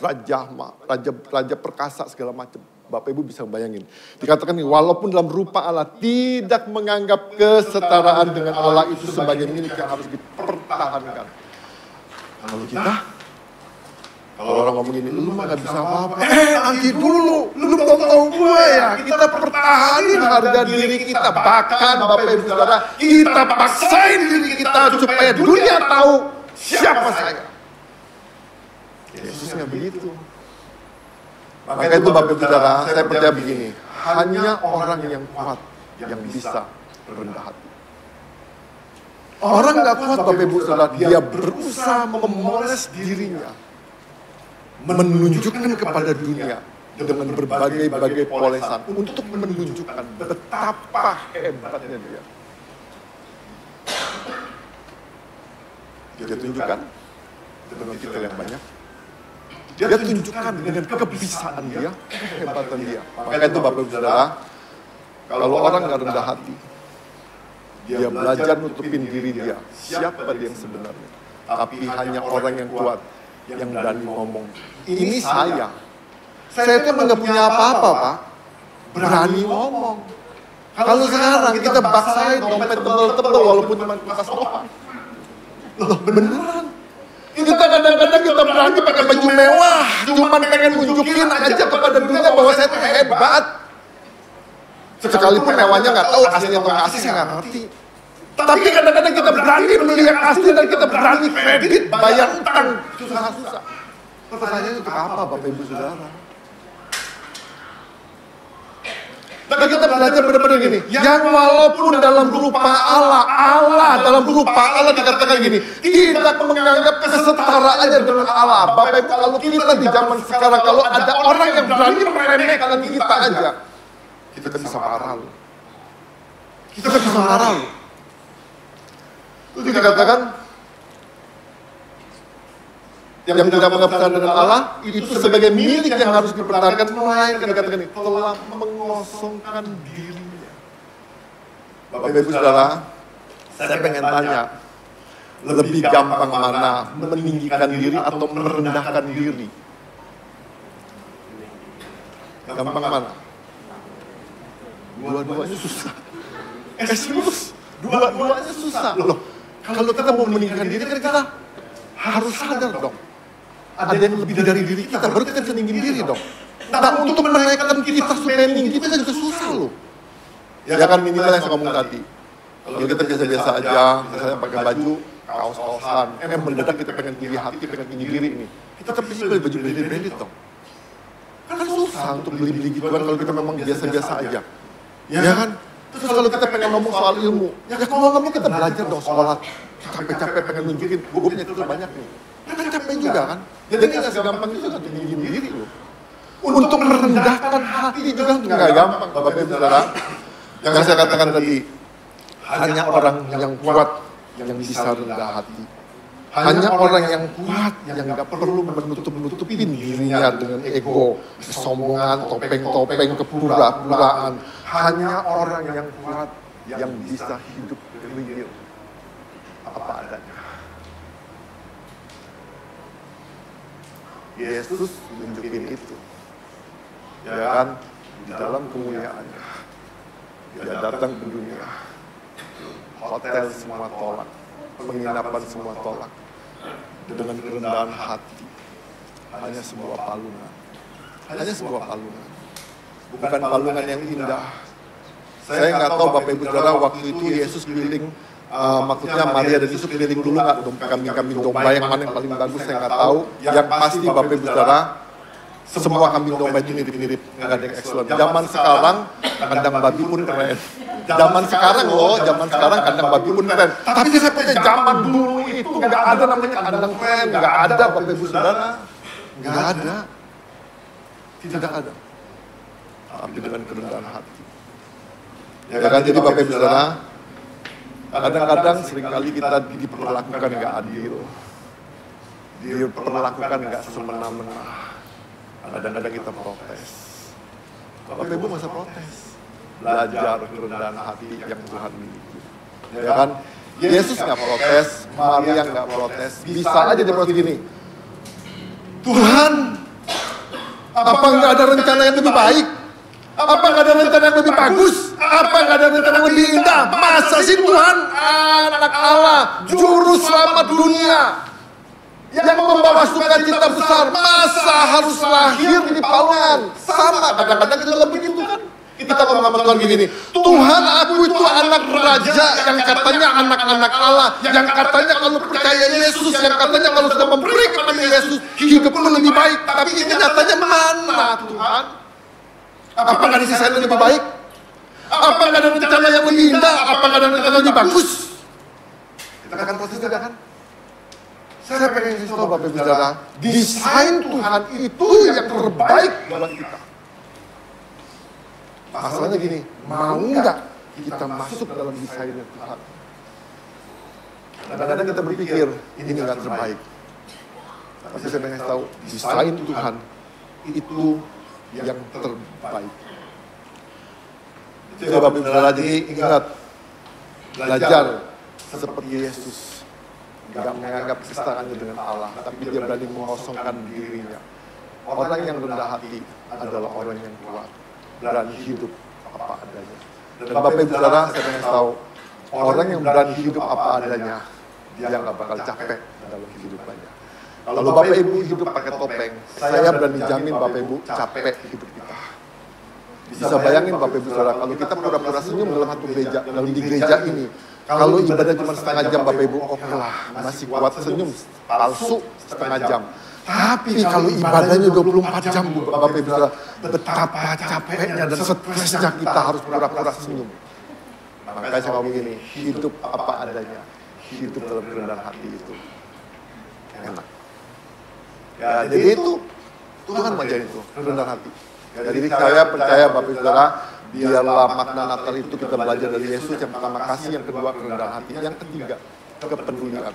raja perkasa segala macam. Bapak Ibu bisa bayangin. Dikatakan nih, walaupun dalam rupa Allah tidak menganggap kesetaraan dengan Allah itu sebagai milik yang harus dipertahankan. Kalau kita, kalau orang ngomong gini, lu mah gak bisa apa-apa. Nanti dulu, lu belum tahu gue ya. Kita pertahanin harga diri kita. Bahkan Bapak Ibu Saudara, kita paksain diri kita supaya dunia tahu siapa saya. Yesus nggak begitu. Maka itu Bapak Ibu Saudara, saya percaya begini, hanya orang yang kuat yang bisa rendah hati. Orang nggak kuat Bapak Ibu Saudara, dia berusaha memoles dirinya, menunjukkan kepada dunia dengan berbagai polesan untuk menunjukkan betapa hebatnya dia. Dia tunjukkan dengan titel yang banyak. Dia tunjukkan dengan kebisaan dia, kehebatan dia. Maka itu Bapak Ibu Saudara, kalau orang nggak rendah hati, dia belajar nutupin diri dia. Siapa dia yang sebenarnya? Tapi hanya orang yang kuat, yang berani ngomong, ini saya. Saya itu nggak punya apa-apa, Pak. Berani ngomong. Kalau sekarang kita baksain dompet tebel-tebel walaupun cuma kulkas doang. Loh, beneran. Kita kadang-kadang kita berani pakai baju mewah, cuman pengen nunjukin aja kepada dunia bahwa saya tuh hebat. Sekalipun mewahnya nggak tahu aslinya atau nggak asli, saya nggak ngerti. Tapi kadang-kadang kita berani beli yang asli dan kita berani kredit, bayar utang susah-susah. Pertanyaannya untuk apa, Bapak Ibu Saudara? Dan kita belajar benar-benar gini, yang walaupun dalam berupa Allah dalam berupa Allah dikatakan gini, tidak menganggap kesetaraannya dengan Allah. Bapak Ibu, kalau kita di zaman sekarang, kalau ada orang yang berani meremehkan kita aja, kita bisa marah loh. Kita bisa marah loh. Itu dikatakan, yang tidak mengabarkan dengan Allah, itu sebagai milik yang harus dipertahankan, melainkan dikatakan ini, telah mengosongkan dirinya. Bapak Ibu Saudara, saya pengen tanya, lebih gampang mana, meninggikan diri atau merendahkan diri? Gampang mana? Dua-duanya susah. Serius, dua-duanya susah. Loh, kalau kita mau meninggikan diri, kan kita harus sadar dong. Ada yang lebih dari diri kita, baru kita bisa ninggin diri dong. Nah, untuk menaikkan kita supaya tinggi, kita juga susah loh. Ya kan, minimal yang saya ngomong tadi. Kalau kita biasa-biasa aja, misalnya pakai baju, kaos-kaosan, mendadak kita pengen tinggi hati, pengen tinggi diri ini. Kita tapi beli baju branded dong. Kan susah untuk beli-beli gituan kalau kita memang biasa-biasa aja. Ya kan? Terus kalau kita pengen ngomong soal ilmu, ya kalau ngomong kita belajar dong sekolah. Capek-capek pengen nunjukin, gue punya itu banyak nih. Kan capek juga kan? Jadi nggak segampang itu kan tinggiin diri loh. Untuk merendahkan hati juga nggak gampang, Bapak Ibu Saudara. Yang saya katakan tadi, hanya orang yang kuat yang bisa rendah hati. Hanya orang yang kuat yang nggak perlu menutup-nutupin dirinya dengan ego, kesombongan, topeng-topeng, kepura-puraan. Hanya orang yang kuat yang bisa hidup real apa adanya. Yesus tunjukin itu. Ya kan? Di dalam kemuliaannya. Dia datang ke dunia. Hotel semua tolak. Penginapan semua tolak. Dengan kerendahan hati. Hanya sebuah palungan. Hanya sebuah palungan. Bukan palungan yang indah. Saya nggak tahu Bapak Ibu Saudara, waktu itu Yesus keliling, maksudnya Maria dan Yusuf keliling dulu nggak kambing-kambing domba yang mana yang paling bagus, saya nggak tahu. Yang pasti Bapak Ibu Saudara, semua kambing domba itu mirip-mirip, nggak ada yang excellent. Zaman sekarang kandang babi pun keren. Zaman sekarang loh, zaman sekarang kandang babi pun keren. Tapi saya punya zaman dulu itu nggak ada namanya kandang keren, nggak ada Bapak Ibu Saudara, nggak ada, tidak ada. Tapi dengan kerendahan hati. Ya kan, jadi Bapak Ibu Saudara, kadang-kadang seringkali kita diperlakukan nggak adil, diperlakukan nggak semena-mena. Kadang-kadang kita protes. Bapak Ibu nggak usah protes, belajar kerendahan hati yang Tuhan miliki. Ya kan, Yesus nggak protes, Maria nggak protes, bisa aja dia protes gini. Tuhan, apa nggak ada rencana yang lebih baik? Apa nggak ada rencana yang lebih bagus? Apa nggak ada rencana yang lebih indah? Masa sih Tuhan, anak Allah, juru selamat dunia, yang membawa sukacita besar, masa harus lahir di palungan? Sama, kadang-kadang kita lebih itu kan. Kita ngomong sama Tuhan gini, Tuhan aku itu anak raja, yang katanya anak-anak Allah, yang katanya kalau percaya Yesus, yang katanya kalau sudah memberi kepada Yesus, hidup pun lebih baik. Tapi ini nyatanya mana Tuhan? Apa nggak disisain lebih baik? Apa nggak ada rencana yang lebih indah? Apa nggak ada rencana yang lebih bagus? Kita akan proses juga kan? Saya pengen kasih tahu Bapak Ibu Saudara, desain Tuhan itu yang terbaik buat kita. Masalahnya gini, mau nggak kita masuk dalam desainnya Tuhan? Kadang-kadang kita berpikir, ini nggak terbaik. Tapi saya pengen tahu, desain Tuhan itu yang terbaik. Jadi Bapak Ibu Saudara, jadi ingat, belajar seperti Yesus. Gak menganggap kesetaraan dengan Allah, tapi dia berani mengosongkan dirinya. Orang yang rendah hati adalah orang yang kuat, berani hidup apa adanya. Dan Bapak Ibu Saudara, saya pengen tahu, orang yang berani hidup apa adanya, dia nggak bakal capek dalam kehidupannya. Kalau Bapak Ibu hidup pakai topeng, saya berani jamin Bapak Ibu capek hidup kita. Bisa bayangin Bapak Ibu Saudara, kalau kita pura-pura senyum dalam satu gereja, dalam di gereja ini, kalau ibadah cuma setengah jam Bapak Ibu, oke lah, masih kuat senyum palsu setengah jam. Tapi kalau ibadahnya 24 jam Bapak Ibu Saudara, betapa capeknya dan stresnya kita harus pura-pura senyum. Makanya saya ngomong gini, hidup apa adanya, hidup dalam kerendahan hati itu enak. Ya, jadi itu Tuhan mengajarin itu, kerendahan hati. Ya, jadi saya percaya Bapak Ibu Saudara, biarlah makna Natal itu kita belajar dari Yesus. Yang pertama kasih, yang kedua kerendahan hati, yang ketiga kepedulian.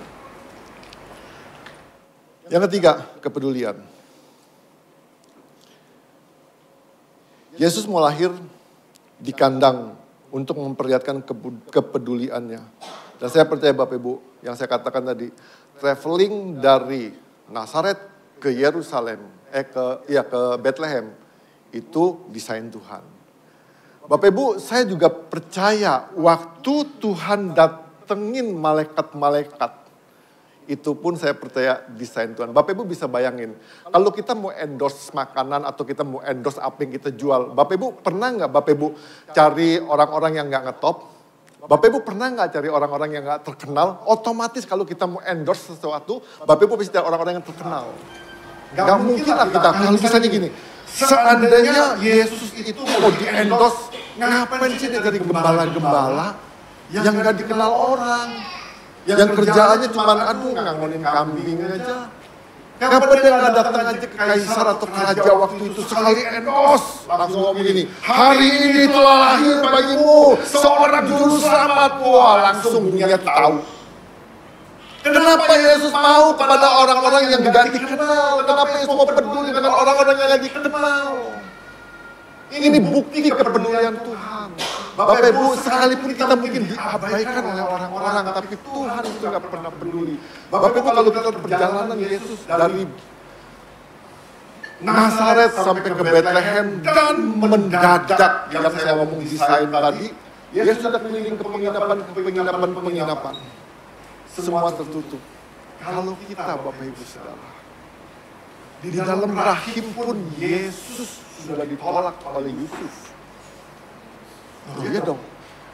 Yang ketiga kepedulian. Yesus mau lahir di kandang untuk memperlihatkan kepeduliannya. Dan saya percaya Bapak Ibu, yang saya katakan tadi, traveling dari Nazaret ke Yerusalem, ke Bethlehem, itu desain Tuhan. Bapak Ibu, saya juga percaya waktu Tuhan datengin malaikat-malaikat, itu pun saya percaya desain Tuhan. Bapak Ibu bisa bayangin, kalau kita mau endorse makanan atau kita mau endorse apa yang kita jual, Bapak Ibu pernah nggak Bapak Ibu cari orang-orang yang nggak ngetop? Bapak Ibu pernah nggak cari orang-orang yang nggak terkenal? Otomatis kalau kita mau endorse sesuatu, Bapak Ibu pasti cari orang-orang yang terkenal. Gak mungkin lah kita, kalau misalnya gini, seandainya Yesus itu mau di-endorse, ngapain sih dia dari gembala-gembala yang gak dikenal orang, yang kerjaannya cuma ngangonin kambing aja. Kenapa dia gak datang aja ke kaisar atau ke raja waktu itu, sekali endorse, langsung ngomong gini, hari ini telah lahir bagimu seorang juru selamat. Wah, langsung dunia tahu. Kenapa Yesus mau kepada orang-orang yang gak dikenal? Kenapa Yesus mau peduli dengan orang-orang yang gak dikenal? Ini bukti kepedulian Tuhan. Bapak Ibu, sekalipun kita mungkin diabaikan oleh orang-orang, tapi Tuhan itu gak pernah peduli. Bapak Ibu, kalau kita perjalanan Yesus dari Nazaret sampai ke Bethlehem dan mendadak, yang saya ngomong desain tadi, Yesus sudah keliling ke penginapan. Semua tertutup. Kalau kita Bapak Ibu Saudara, di dalam rahim pun Yesus sudah ditolak oleh Yusuf. Iya dong.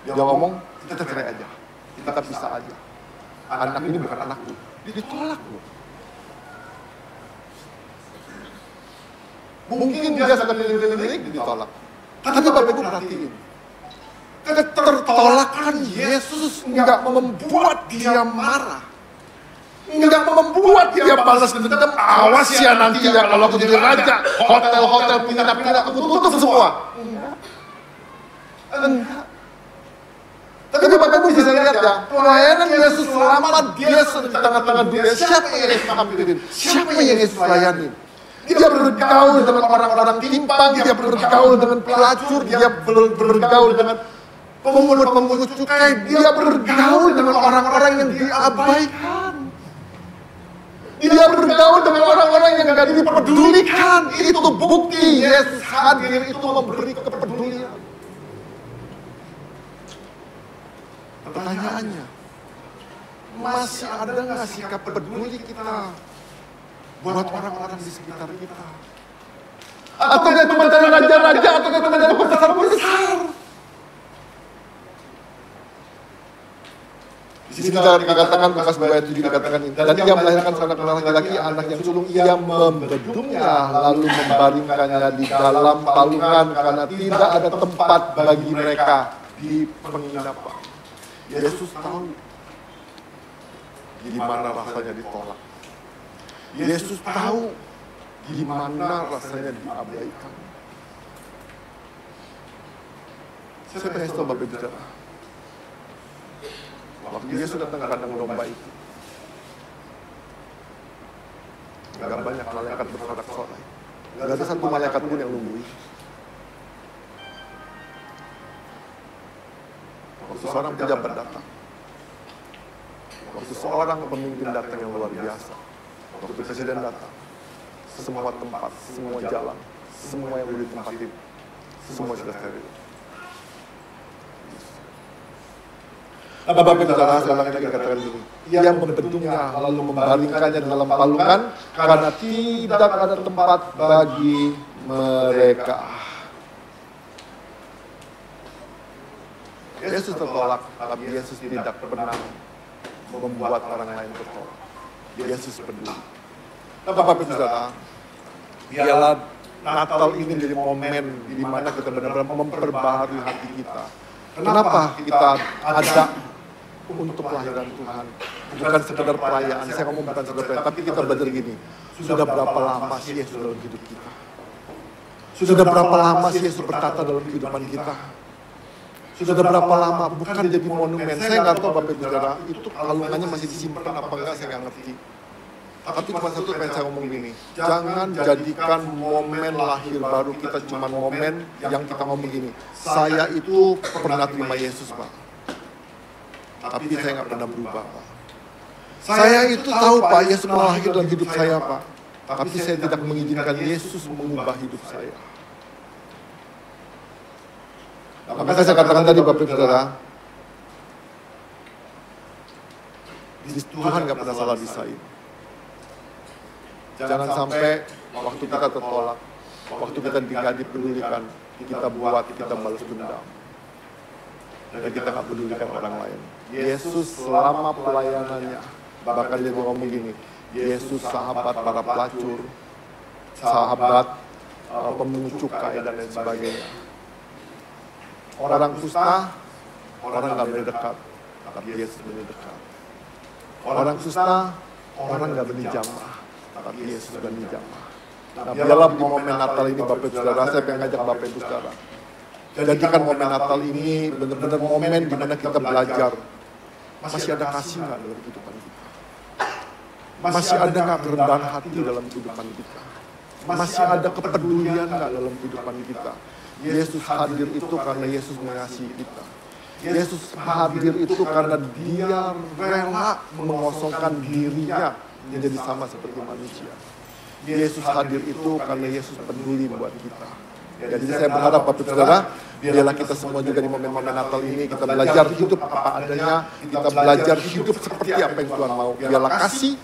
Dia ngomong, kita cerai aja. Kita pisah aja. Anak ini bukan anakku. Ditolak loh. Mungkin dia sudah keliling-keliling ditolak. Tapi Bapak Ibu perhatiin. Ketertolakan Yesus nggak membuat dia marah, nggak membuat dia balas dendam. Awas ya nanti ya kalau aku jadi raja, hotel-hotel penginapan aku tutup semua. Enggak. Tapi Bapak Ibu bisa lihat ya, pelayanan Yesus selamat dia di tengah-tengah dunia. Siapa yang Yesus hampirin? Siapa yang Yesus layani? Dia bergaul dengan orang-orang timpang, dia bergaul dengan pelacur, dia bergaul dengan pemungut cukai, dia bergaul dengan orang-orang yang diabaikan. Dia bergaul dengan orang-orang yang gak dipedulikan. Itu bukti Yesus hadir itu memberi kepedulian. Pertanyaannya, masih ada gak sikap peduli kita buat orang-orang di sekitar kita? Atau dia cuma cari raja-raja, atau dia cuma cari besar-besar? Di sini dikatakan, Lukas 2 ayat 7 dikatakan, dan ia melahirkan seorang laki-laki, anak yang sulung, ia membedungnya, lalu membaringkannya di dalam palungan, karena tidak ada tempat bagi mereka di penginapan. Yesus tahu gimana rasanya ditolak. Yesus tahu gimana rasanya diabaikan. Saya pengen tahu Bapak Ibu Saudara, waktu Yesus datang ke kandang domba itu, gak banyak malaikat bersorak-sorai. Gak ada satu malaikat pun yang nungguin. Waktu seorang pejabat datang, waktu seorang pemimpin datang yang luar biasa, waktu presiden datang, semua tempat, semua jalan, semua yang boleh ditempatin, semua sudah steril. Bapak Ibu Saudara, sekarang kita katakan begini, yang membendungnya lalu membaringkannya di dalam palungan karena tidak ada tempat bagi mereka. Yesus tertolak, tapi Yesus tidak pernah membuat orang lain tertolak. Yesus peduli. Bapak Ibu Saudara, biarlah Natal ini menjadi momen di mana kita benar-benar memperbaharui hati kita. Kenapa kita ada untuk kelahiran Tuhan? Bukan sekedar perayaan, saya ngomong bukan sekedar perayaan, tapi kita belajar gini, sudah berapa lama sih Yesus dalam hidup kita? Sudah berapa lama sih Yesus berkata dalam kehidupan kita? Sudah berapa lama? Bukan jadi monumen. Saya nggak tahu Bapak Ibu Saudara, itu kalungannya masih disimpan apa enggak, saya nggak ngerti. Tapi cuma satu pengen saya ngomong gini, jangan jadikan momen lahir baru kita cuma momen yang kita ngomong gini, saya itu pernah terima Yesus Pak, tapi saya nggak pernah berubah Pak. Saya itu tahu Pak, Yesus melahir dalam hidup saya Pak, tapi saya tidak mengizinkan Yesus mengubah hidup saya. Maka saya katakan tadi Bapak Ibu Saudara, Tuhan nggak pernah salah desain. Jangan sampai waktu kita tertolak, waktu kita nggak dipedulikan, kita buat, kita balas dendam. Dan kita nggak pedulikan orang lain. Yesus selama pelayanannya, bahkan dia ngomong gini, Yesus sahabat para pelacur, sahabat pemungut cukai dan lain sebagainya. Orang kusta, orang nggak boleh dekat, tapi Yesus boleh dekat. Orang kusta, orang nggak boleh jamah, tapi Yesus boleh jamah. Nah, biarlah di momen Natal ini Bapak Ibu Saudara, saya pengen ngajak Bapak Ibu Saudara, jadikan momen Natal ini benar-benar momen di mana kita belajar. Masih ada kasih nggak dalam kehidupan kita? Masih ada nggak kerendahan hati dalam kehidupan kita? Masih ada kepedulian nggak dalam kehidupan kita? Yesus hadir itu karena Yesus mengasihi kita. Yesus hadir itu karena dia rela mengosongkan dirinya menjadi sama seperti manusia. Yesus hadir itu karena Yesus peduli buat kita. Jadi saya berharap Bapak Saudara, biarlah kita semua juga di momen-momen Natal ini kita belajar hidup apa adanya, kita belajar hidup seperti apa yang Tuhan mau. Biarlah kasih,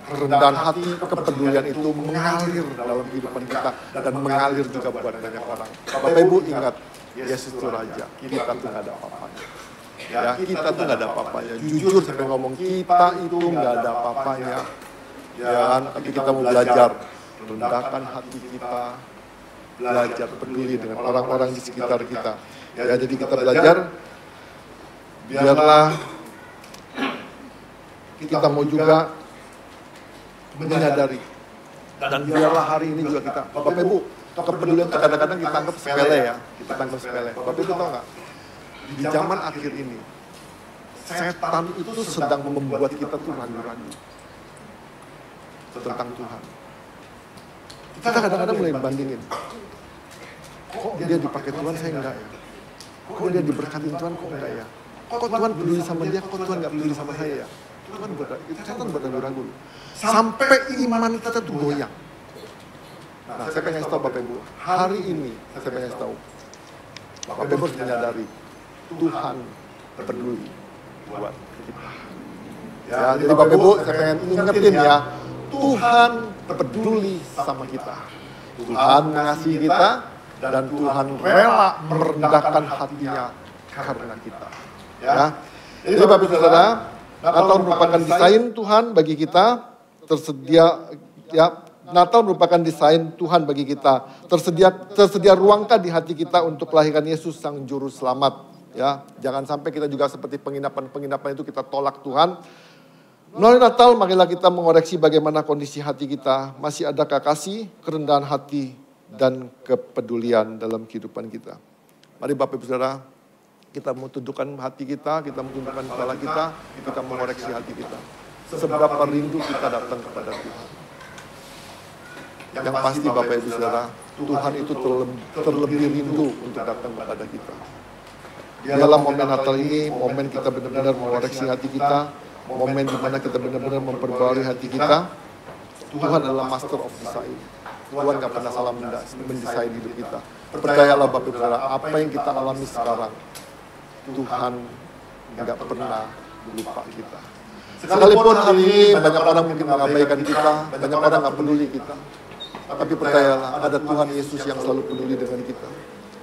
kerendahan hati, kepedulian itu mengalir dalam kehidupan kita dan mengalir juga buat banyak orang. Bapak Ibu ingat, Yesus itu Raja, kita tuh nggak ada apa-apanya. Ya, kita tuh nggak ada apa-apanya. Jujur saya ngomong, kita itu nggak ada apa-apanya. Ya kan, tapi kita mau belajar rendahkan hati kita, belajar peduli dengan orang-orang di sekitar kita. Ya, jadi kita belajar, biarlah kita mau juga menyadari, dan biarlah hari ini juga kita, Bapak Ibu, kepedulian kadang-kadang kita anggap sepele ya, kita anggap sepele. Bapak Ibu tahu nggak? Di zaman akhir ini, setan itu sedang membuat kita tuh ragu-ragu tentang Tuhan. Kita kadang-kadang mulai bandingin, kok dia dipakai Tuhan, saya enggak ya? Kok dia diberkatin Tuhan, kok enggak ya? Kok Tuhan peduli sama dia, kok Tuhan enggak peduli sama saya ya? Tuhan setan buat ragu-ragu. Sampai iman kita tuh goyang. Nah, saya pengen tahu Bapak Ibu, hari ini saya pengen tahu, Bapak Ibu harus menyadari, Tuhan peduli buat kita. Ya, jadi Bapak Ibu, saya pengen ingetin ya, Tuhan peduli sama kita. Tuhan mengasihi kita, dan Tuhan rela merendahkan hatinya karena kita. Ya, jadi Bapak Ibu Saudara, Natal merupakan desain Tuhan bagi kita, Natal merupakan desain Tuhan bagi kita. Tersedia ruangkah di hati kita untuk kelahiran Yesus Sang Juru Selamat? Ya, jangan sampai kita juga seperti penginapan itu kita tolak Tuhan. Melalui Natal, marilah kita mengoreksi bagaimana kondisi hati kita. Masih adakah kasih, kerendahan hati, dan kepedulian dalam kehidupan kita. Mari Bapak Ibu Saudara, kita mau tundukkan hati kita mau tundukkan kepala kita mengoreksi hati kita. Seberapa rindu kita datang kepada Tuhan. Yang pasti Bapak Ibu Saudara, Tuhan itu terlebih rindu untuk datang kepada kita. Dalam momen Natal ini, momen kita benar-benar mengoreksi hati kita, momen di mana kita benar-benar memperbarui hati kita. Tuhan adalah master of design. Tuhan gak pernah salah mendesain hidup kita. Percayalah Bapak Saudara, apa yang kita alami sekarang, Tuhan gak pernah lupa kita. Sekalipun hari ini banyak orang mungkin mengabaikan kita, banyak orang gak peduli kita. Tapi percayalah, ada Tuhan Yesus yang selalu peduli dengan kita.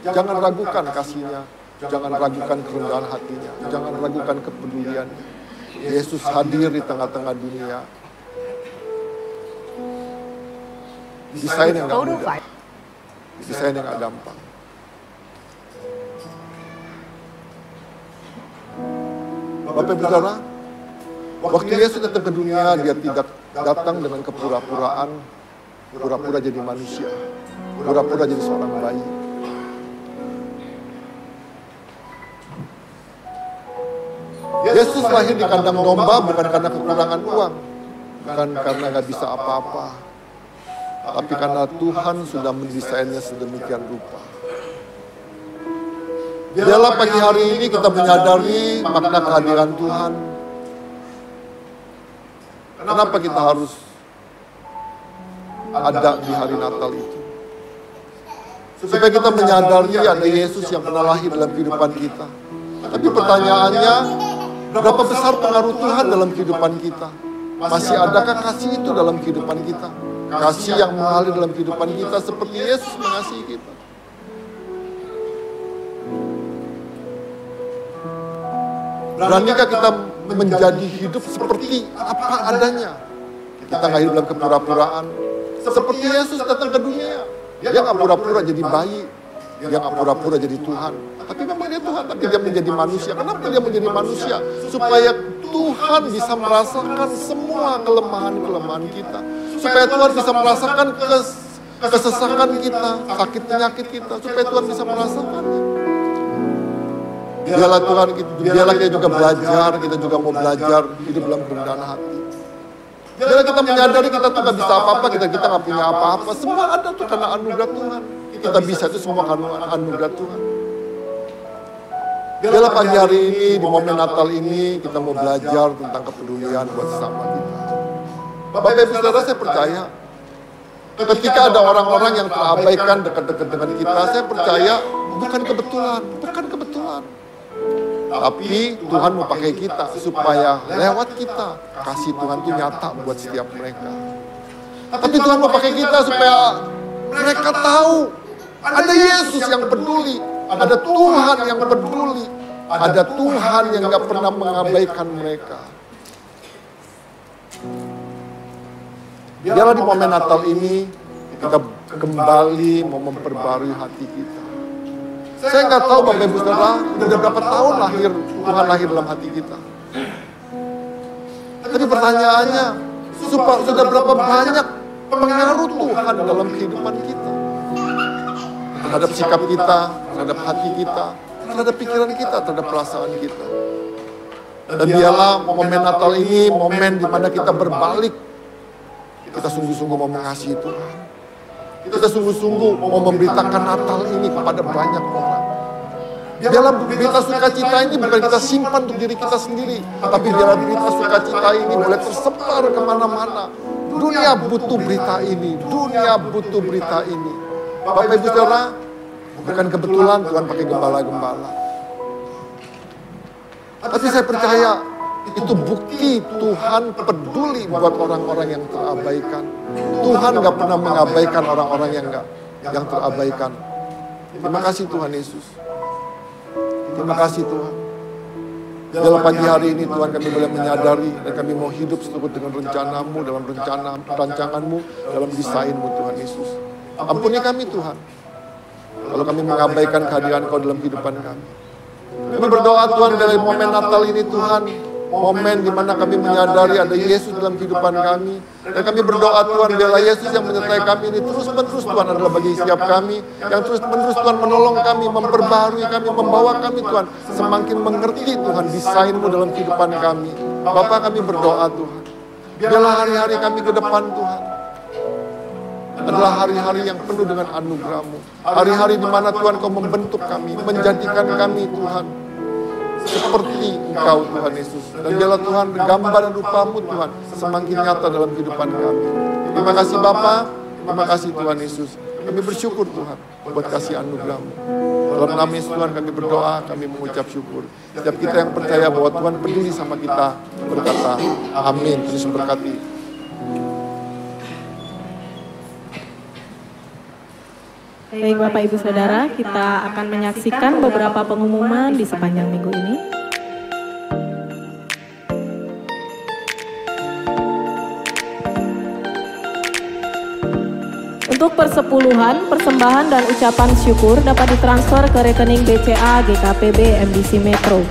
Jangan ragukan kasih-Nya, jangan ragukan kerendahan hatinya, jangan ragukan kepeduliannya. Yesus hadir di tengah-tengah dunia. Desain yang gak mudah, desain yang gak gampang. Bapak Ibu Saudara, waktu Yesus datang ke dunia, dia tidak datang dengan kepura-puraan, pura-pura jadi manusia, pura-pura jadi seorang bayi. Yesus lahir di kandang domba bukan karena kekurangan uang, bukan karena gak bisa apa-apa, tapi karena Tuhan sudah mendesainnya sedemikian rupa. Biarlah pagi hari ini kita menyadari makna kehadiran Tuhan. Kenapa kita harus ada di hari Natal itu? Supaya kita menyadari ada Yesus yang pernah lahir dalam kehidupan kita. Tapi pertanyaannya, berapa besar pengaruh Tuhan dalam kehidupan kita? Masih adakah kasih itu dalam kehidupan kita? Kasih yang mengalir dalam kehidupan kita seperti Yesus mengasihi kita. Beranikah kita menjadi hidup seperti apa adanya? Kita nggak hidup dalam kepura-puraan. Seperti Yesus datang ke dunia. Dia nggak pura-pura jadi bayi. Dia nggak pura-pura jadi Tuhan. Tapi memang dia Tuhan, tapi dia menjadi manusia. Kenapa dia menjadi manusia? Supaya Tuhan bisa merasakan semua kelemahan-kelemahan kita. Supaya Tuhan bisa merasakan kesesakan kita, sakit penyakit kita. Supaya Tuhan bisa merasakannya. Biarlah Tuhan, biarlah kita juga belajar, kita juga mau belajar hidup dalam kerendahan hati. Biarlah kita menyadari kita tuh gak bisa apa-apa, kita gak punya apa-apa. Semua ada tuh karena anugerah Tuhan. Kita bisa itu semua karena anugerah Tuhan. Biarlah pagi hari ini, di momen Natal ini, kita mau belajar tentang kepedulian buat sesama kita. Bapak Ibu Saudara, saya percaya, ketika ada orang-orang yang terabaikan dekat-dekat dengan kita, saya percaya bukan kebetulan. Tapi Tuhan mau pakai kita supaya lewat kita kasih Tuhan itu nyata buat setiap mereka. Tapi Tuhan mau pakai kita supaya mereka tahu ada Yesus yang peduli, ada Tuhan yang peduli, ada Tuhan yang gak pernah mengabaikan mereka. Biarlah di momen Natal ini kita kembali mau memperbarui hati kita. Saya nggak tahu Bapak Ibu Saudara, udah berapa tahun Tuhan lahir dalam hati kita. Tapi pertanyaannya, sudah berapa banyak pengaruh Tuhan dalam kehidupan kita? Terhadap sikap kita, terhadap hati kita, terhadap pikiran kita, terhadap perasaan kita. Dan biarlah momen Natal ini, momen di mana kita berbalik. Kita sungguh-sungguh mau mengasihi Tuhan. Kita sungguh-sungguh mau memberitakan Natal ini kepada banyak orang. Biarlah berita sukacita ini bukan kita simpan untuk diri kita sendiri, tapi biarlah berita sukacita ini boleh tersebar kemana-mana. Dunia butuh berita ini, dunia butuh berita ini. Bapak Ibu Saudara, bukan kebetulan Tuhan pakai gembala-gembala. Tapi saya percaya itu bukti Tuhan peduli buat orang-orang yang terabaikan. Tuhan gak pernah mengabaikan orang-orang yang terabaikan. Terima kasih Tuhan Yesus. Terima kasih Tuhan. Dalam pagi hari ini Tuhan kami boleh menyadari dan kami mau hidup seturut dengan rencanamu, dalam rancanganmu, dalam desainmu Tuhan Yesus. Ampuni kami Tuhan, kalau kami mengabaikan kehadiran Kau dalam kehidupan kami. Kami berdoa Tuhan dari momen Natal ini Tuhan, momen di mana kami menyadari ada Yesus dalam kehidupan kami. Dan kami berdoa Tuhan, biarlah Yesus yang menyertai kami ini terus-menerus Tuhan adalah bagi setiap kami. Yang terus-menerus Tuhan menolong kami, memperbarui kami, membawa kami Tuhan. Semakin mengerti Tuhan desain-Mu dalam kehidupan kami. Bapa kami berdoa Tuhan, biarlah hari-hari kami ke depan Tuhan adalah hari-hari yang penuh dengan anugerah-Mu. Hari-hari di mana Tuhan Kau membentuk kami, menjadikan kami Tuhan seperti Engkau Tuhan Yesus. Dan biarlah Tuhan gambar dan rupa-Mu Tuhan semakin nyata dalam kehidupan kami. Terima kasih Bapa, Terima kasih Tuhan Yesus. Kami bersyukur Tuhan buat kasih anugerah-Mu. Dalam nama Yesus Tuhan kami berdoa, kami mengucap syukur. Setiap kita yang percaya bahwa Tuhan peduli sama kita, berkata amin. Terus berkati. Baik Bapak Ibu Saudara, kita akan menyaksikan beberapa pengumuman di sepanjang minggu ini. Untuk persepuluhan, persembahan dan ucapan syukur dapat ditransfer ke rekening BCA GKPB MDC Metro.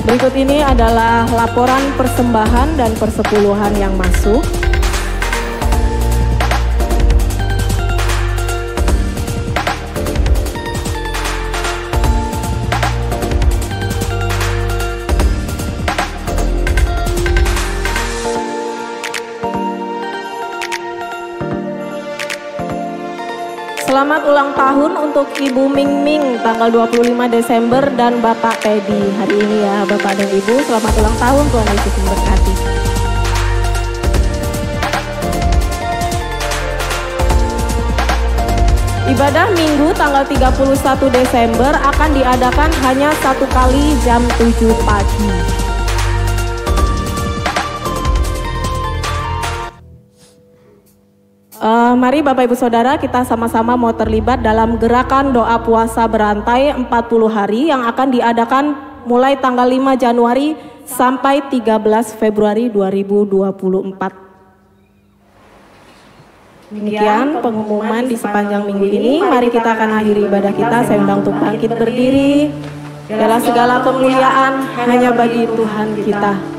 Berikut ini adalah laporan persembahan dan persepuluhan yang masuk. Selamat ulang tahun untuk Ibu Ming Ming tanggal 25 Desember dan Bapak Teddy hari ini ya Bapak dan Ibu. Selamat ulang tahun, Tuhan Yesus memberkati. Ibadah Minggu tanggal 31 Desember akan diadakan hanya 1 kali jam 7 pagi. Mari Bapak Ibu Saudara kita sama-sama mau terlibat dalam gerakan doa puasa berantai 40 hari yang akan diadakan mulai tanggal 5 Januari sampai 13 Februari 2024. Demikian pengumuman di sepanjang minggu ini. Mari kita akan akhiri ibadah kita. Saya undang untuk bangkit berdiri. Dalam segala kemuliaan hanya bagi Tuhan kita.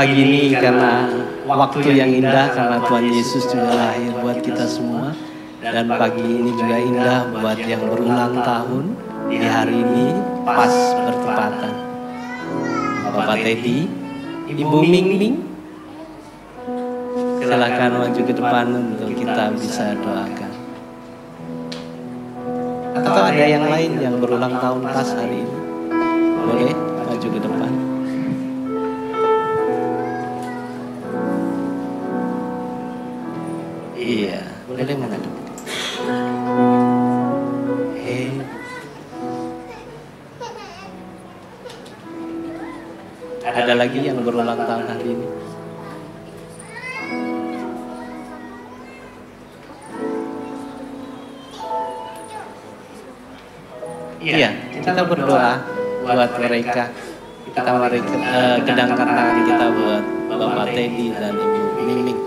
Pagi ini karena waktu yang indah, karena Tuhan Yesus sudah lahir buat kita semua. Dan pagi ini juga indah buat yang berulang tahun di hari ini pas bertepatan. Bapak Teddy, Ibu Ming Ming, silakan maju ke depan untuk kita bisa doakan. Atau ada yang lain yang berulang tahun pas hari ini, boleh maju ke depan. Iya, boleh menghadap. Ada lagi yang berulang tahun hari ini? Iya, kita berdoa buat mereka. Kita kedangkan tangan kita buat Bapak Teddy dan Ibu Miming.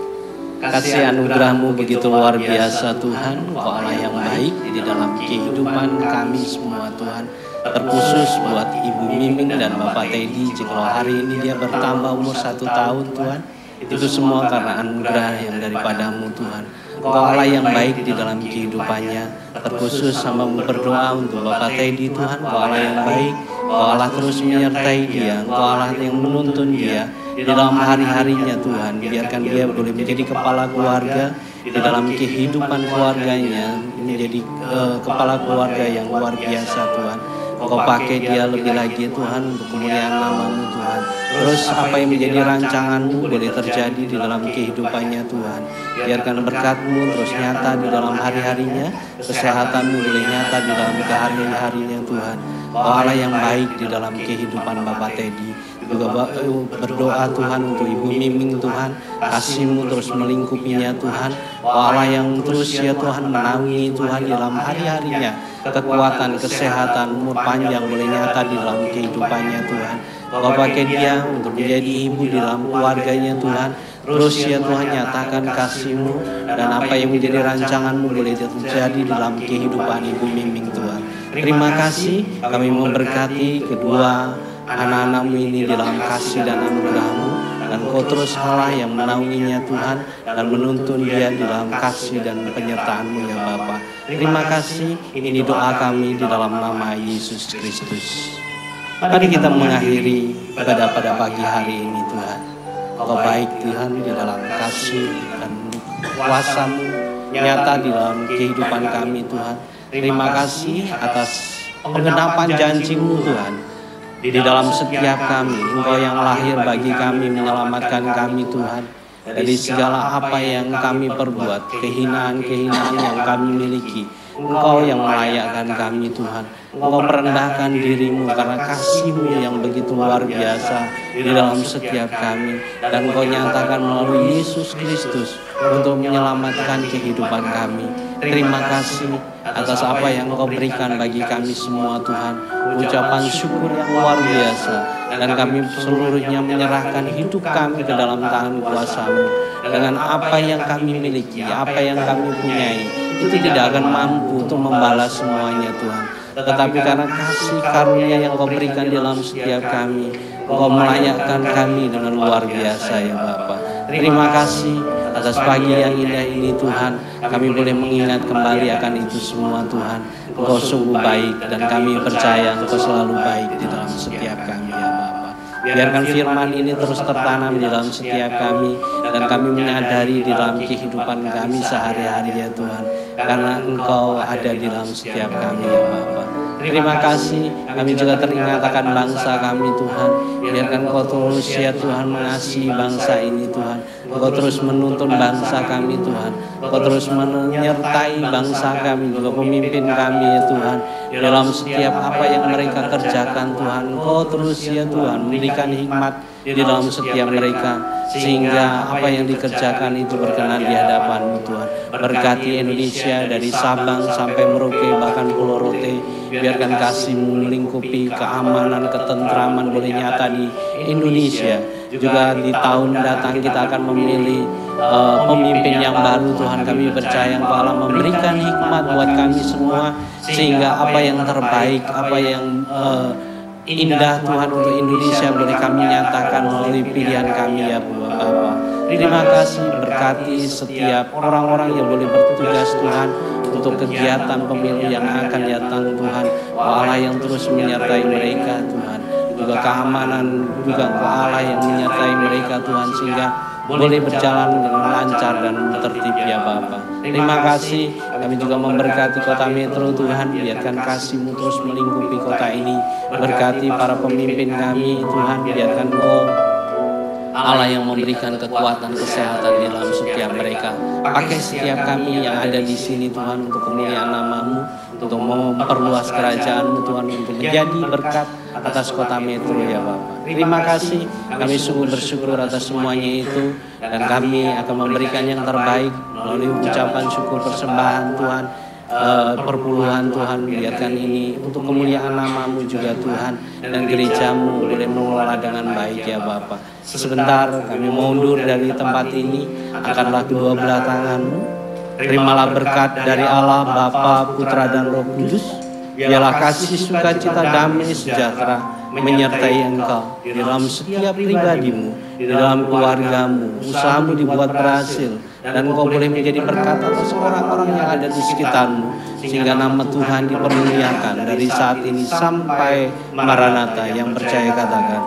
Kasih anugerah-Mu begitu luar biasa Tuhan. Engkau Allah yang baik di dalam kehidupan kami semua Tuhan. Terkhusus buat Ibu Miming dan Bapak Teddy. Jika hari ini dia bertambah umur 1 tahun Tuhan, itu semua karena anugerah yang daripada-Mu Tuhan. Engkau Allah yang baik di dalam kehidupannya. Terkhusus sama berdoa untuk Bapak Teddy Tuhan. Engkau Allah yang baik. Engkau Allah terus menyertai dia. Engkau Allah yang menuntun dia di dalam hari-harinya Tuhan. Biarkan dia boleh menjadi kepala keluarga di dalam kehidupan keluarganya, menjadi kepala keluarga yang luar biasa Tuhan. Kau pakai dia lebih lagi Tuhan untuk kemuliaan nama-Mu Tuhan. Terus apa yang menjadi rancangan-Mu boleh terjadi di dalam kehidupannya Tuhan. Biarkan berkat-Mu terus nyata di dalam hari-harinya. Kesehatan-Mu boleh nyata di dalam hari-harinya Tuhan. Kau Allah yang baik di dalam kehidupan Bapak Teddy. Juga berdoa Tuhan untuk Ibu Miming Tuhan. Kasih-Mu terus melingkupinya Tuhan. Kau Allah yang terus ya Tuhan menaungi Tuhan di dalam hari-harinya. Kekuatan, kesehatan, umur panjang boleh nyata di dalam kehidupannya Tuhan. Kau pakai dia untuk menjadi ibu di dalam keluarganya Tuhan. Terus ya Tuhan nyatakan kasih-Mu dan apa yang menjadi rancangan-Mu boleh terjadi di dalam kehidupan Ibu Miming Tuhan. Terima kasih, kami memberkati kedua anak-anak-Mu ini di dalam kasih dan anugerah-Mu. Dan Kau terus Allah yang menaunginya Tuhan dan menuntun dia di dalam kasih dan penyertaan-Mu ya Bapa. Terima kasih, ini doa kami di dalam nama Yesus Kristus. Mari kita mengakhiri pada pagi hari ini Tuhan. Kau baik Tuhan di dalam kasih dan kuasa-Mu nyata di dalam kehidupan kami Tuhan. Terima kasih atas penggenapan janji-Mu Tuhan. Di dalam setiap kami, Engkau yang lahir bagi kami, menyelamatkan kami Tuhan. Dari segala apa yang kami perbuat, kehinaan-kehinaan yang kami miliki, Engkau yang melayakkan kami Tuhan. Engkau merendahkan diri-Mu karena kasih-Mu yang begitu luar biasa di dalam setiap kami. Dan Engkau nyatakan melalui Yesus Kristus untuk menyelamatkan kehidupan kami. Terima kasih atas apa yang Engkau berikan bagi kami semua Tuhan. Ucapan syukur yang luar biasa. Dan kami seluruhnya menyerahkan hidup kami ke dalam tangan kuasa-Mu. Dengan apa yang kami miliki, apa yang kami punyai, itu tidak akan mampu untuk membalas semuanya Tuhan. Tetapi karena kasih karunia yang Kau berikan dalam setiap kami, Kau melayakkan kami dengan luar biasa ya Bapa. Terima kasih atas pagi yang indah ini Tuhan. Kami boleh mengingat kembali akan itu semua Tuhan. Engkau sungguh baik dan kami percaya Engkau selalu baik di dalam setiap kami ya Bapa. Biarkan firman ini terus tertanam di dalam setiap kami dan kami menyadari di dalam kehidupan kami sehari-hari ya Tuhan. Karena Engkau ada di dalam setiap kami ya Bapa. Terima kasih, kami juga teringat akan bangsa kami Tuhan. Biarkan Kau terus ya Tuhan mengasihi bangsa ini Tuhan. Kau terus menuntun bangsa kami Tuhan. Kau terus menyertai bangsa kami, juga pemimpin kami ya Tuhan. Dalam setiap apa yang mereka kerjakan Tuhan, Kau terus ya Tuhan memberikan hikmat di dalam setiap mereka. Sehingga apa yang dikerjakan itu berkenan di hadapan-Mu Tuhan. Berkati Indonesia dari Sabang sampai Merauke bahkan Pulau Rote. Biarkan kasih-Mu melingkupi keamanan, ketentraman boleh nyata di Indonesia. Juga di tahun datang kita akan memilih pemimpin yang baru Tuhan. Kami percaya Engkau Allah memberikan hikmat buat kami semua. Sehingga apa yang terbaik, apa yang indah Tuhan untuk Indonesia boleh kami nyatakan melalui pilihan kami ya Bapa. Terima kasih, berkati setiap orang-orang yang boleh bertugas Tuhan untuk kegiatan pemilu yang akan datang Tuhan. Allah yang terus menyertai mereka Tuhan. Juga keamanan, juga Allah yang menyertai mereka Tuhan. Sehingga boleh berjalan dengan lancar dan tertib ya Bapa. Terima kasih, kami juga memberkati kota Metro Tuhan, biarkan kasih-Mu terus melingkupi kota ini. Berkati para pemimpin kami Tuhan, biarkan Engkau Allah yang memberikan kekuatan kesehatan di dalam setiap mereka. Pakai setiap kami yang ada di sini Tuhan untuk kemuliaan nama-Mu, untuk memperluas kerajaan-Mu Tuhan, untuk menjadi berkat atas kota Metro ya Bapak. Terima kasih, kami sungguh bersyukur atas semuanya itu, dan kami akan memberikan yang terbaik melalui ucapan syukur persembahan Tuhan. Perpuluhan Tuhan, biarkan ini untuk kemuliaan nama-Mu juga Tuhan, dan gereja-Mu boleh mengelola dengan baik ya Bapa. Sebentar kami mundur dari tempat ini, angkatlah kedua belah tangan-Mu, terimalah berkat dari Allah Bapa, Putra dan Roh Kudus. Biarlah kasih, sukacita, damai, sejahtera menyertai Engkau di dalam setiap pribadi-Mu, di dalam keluarga-Mu. Usaha-Mu dibuat berhasil, dan Engkau boleh menjadi berkat atas orang-orang yang ada di sekitar-Mu, sehingga nama Tuhan dipermuliakan dari saat ini sampai Maranatha. Yang percaya katakan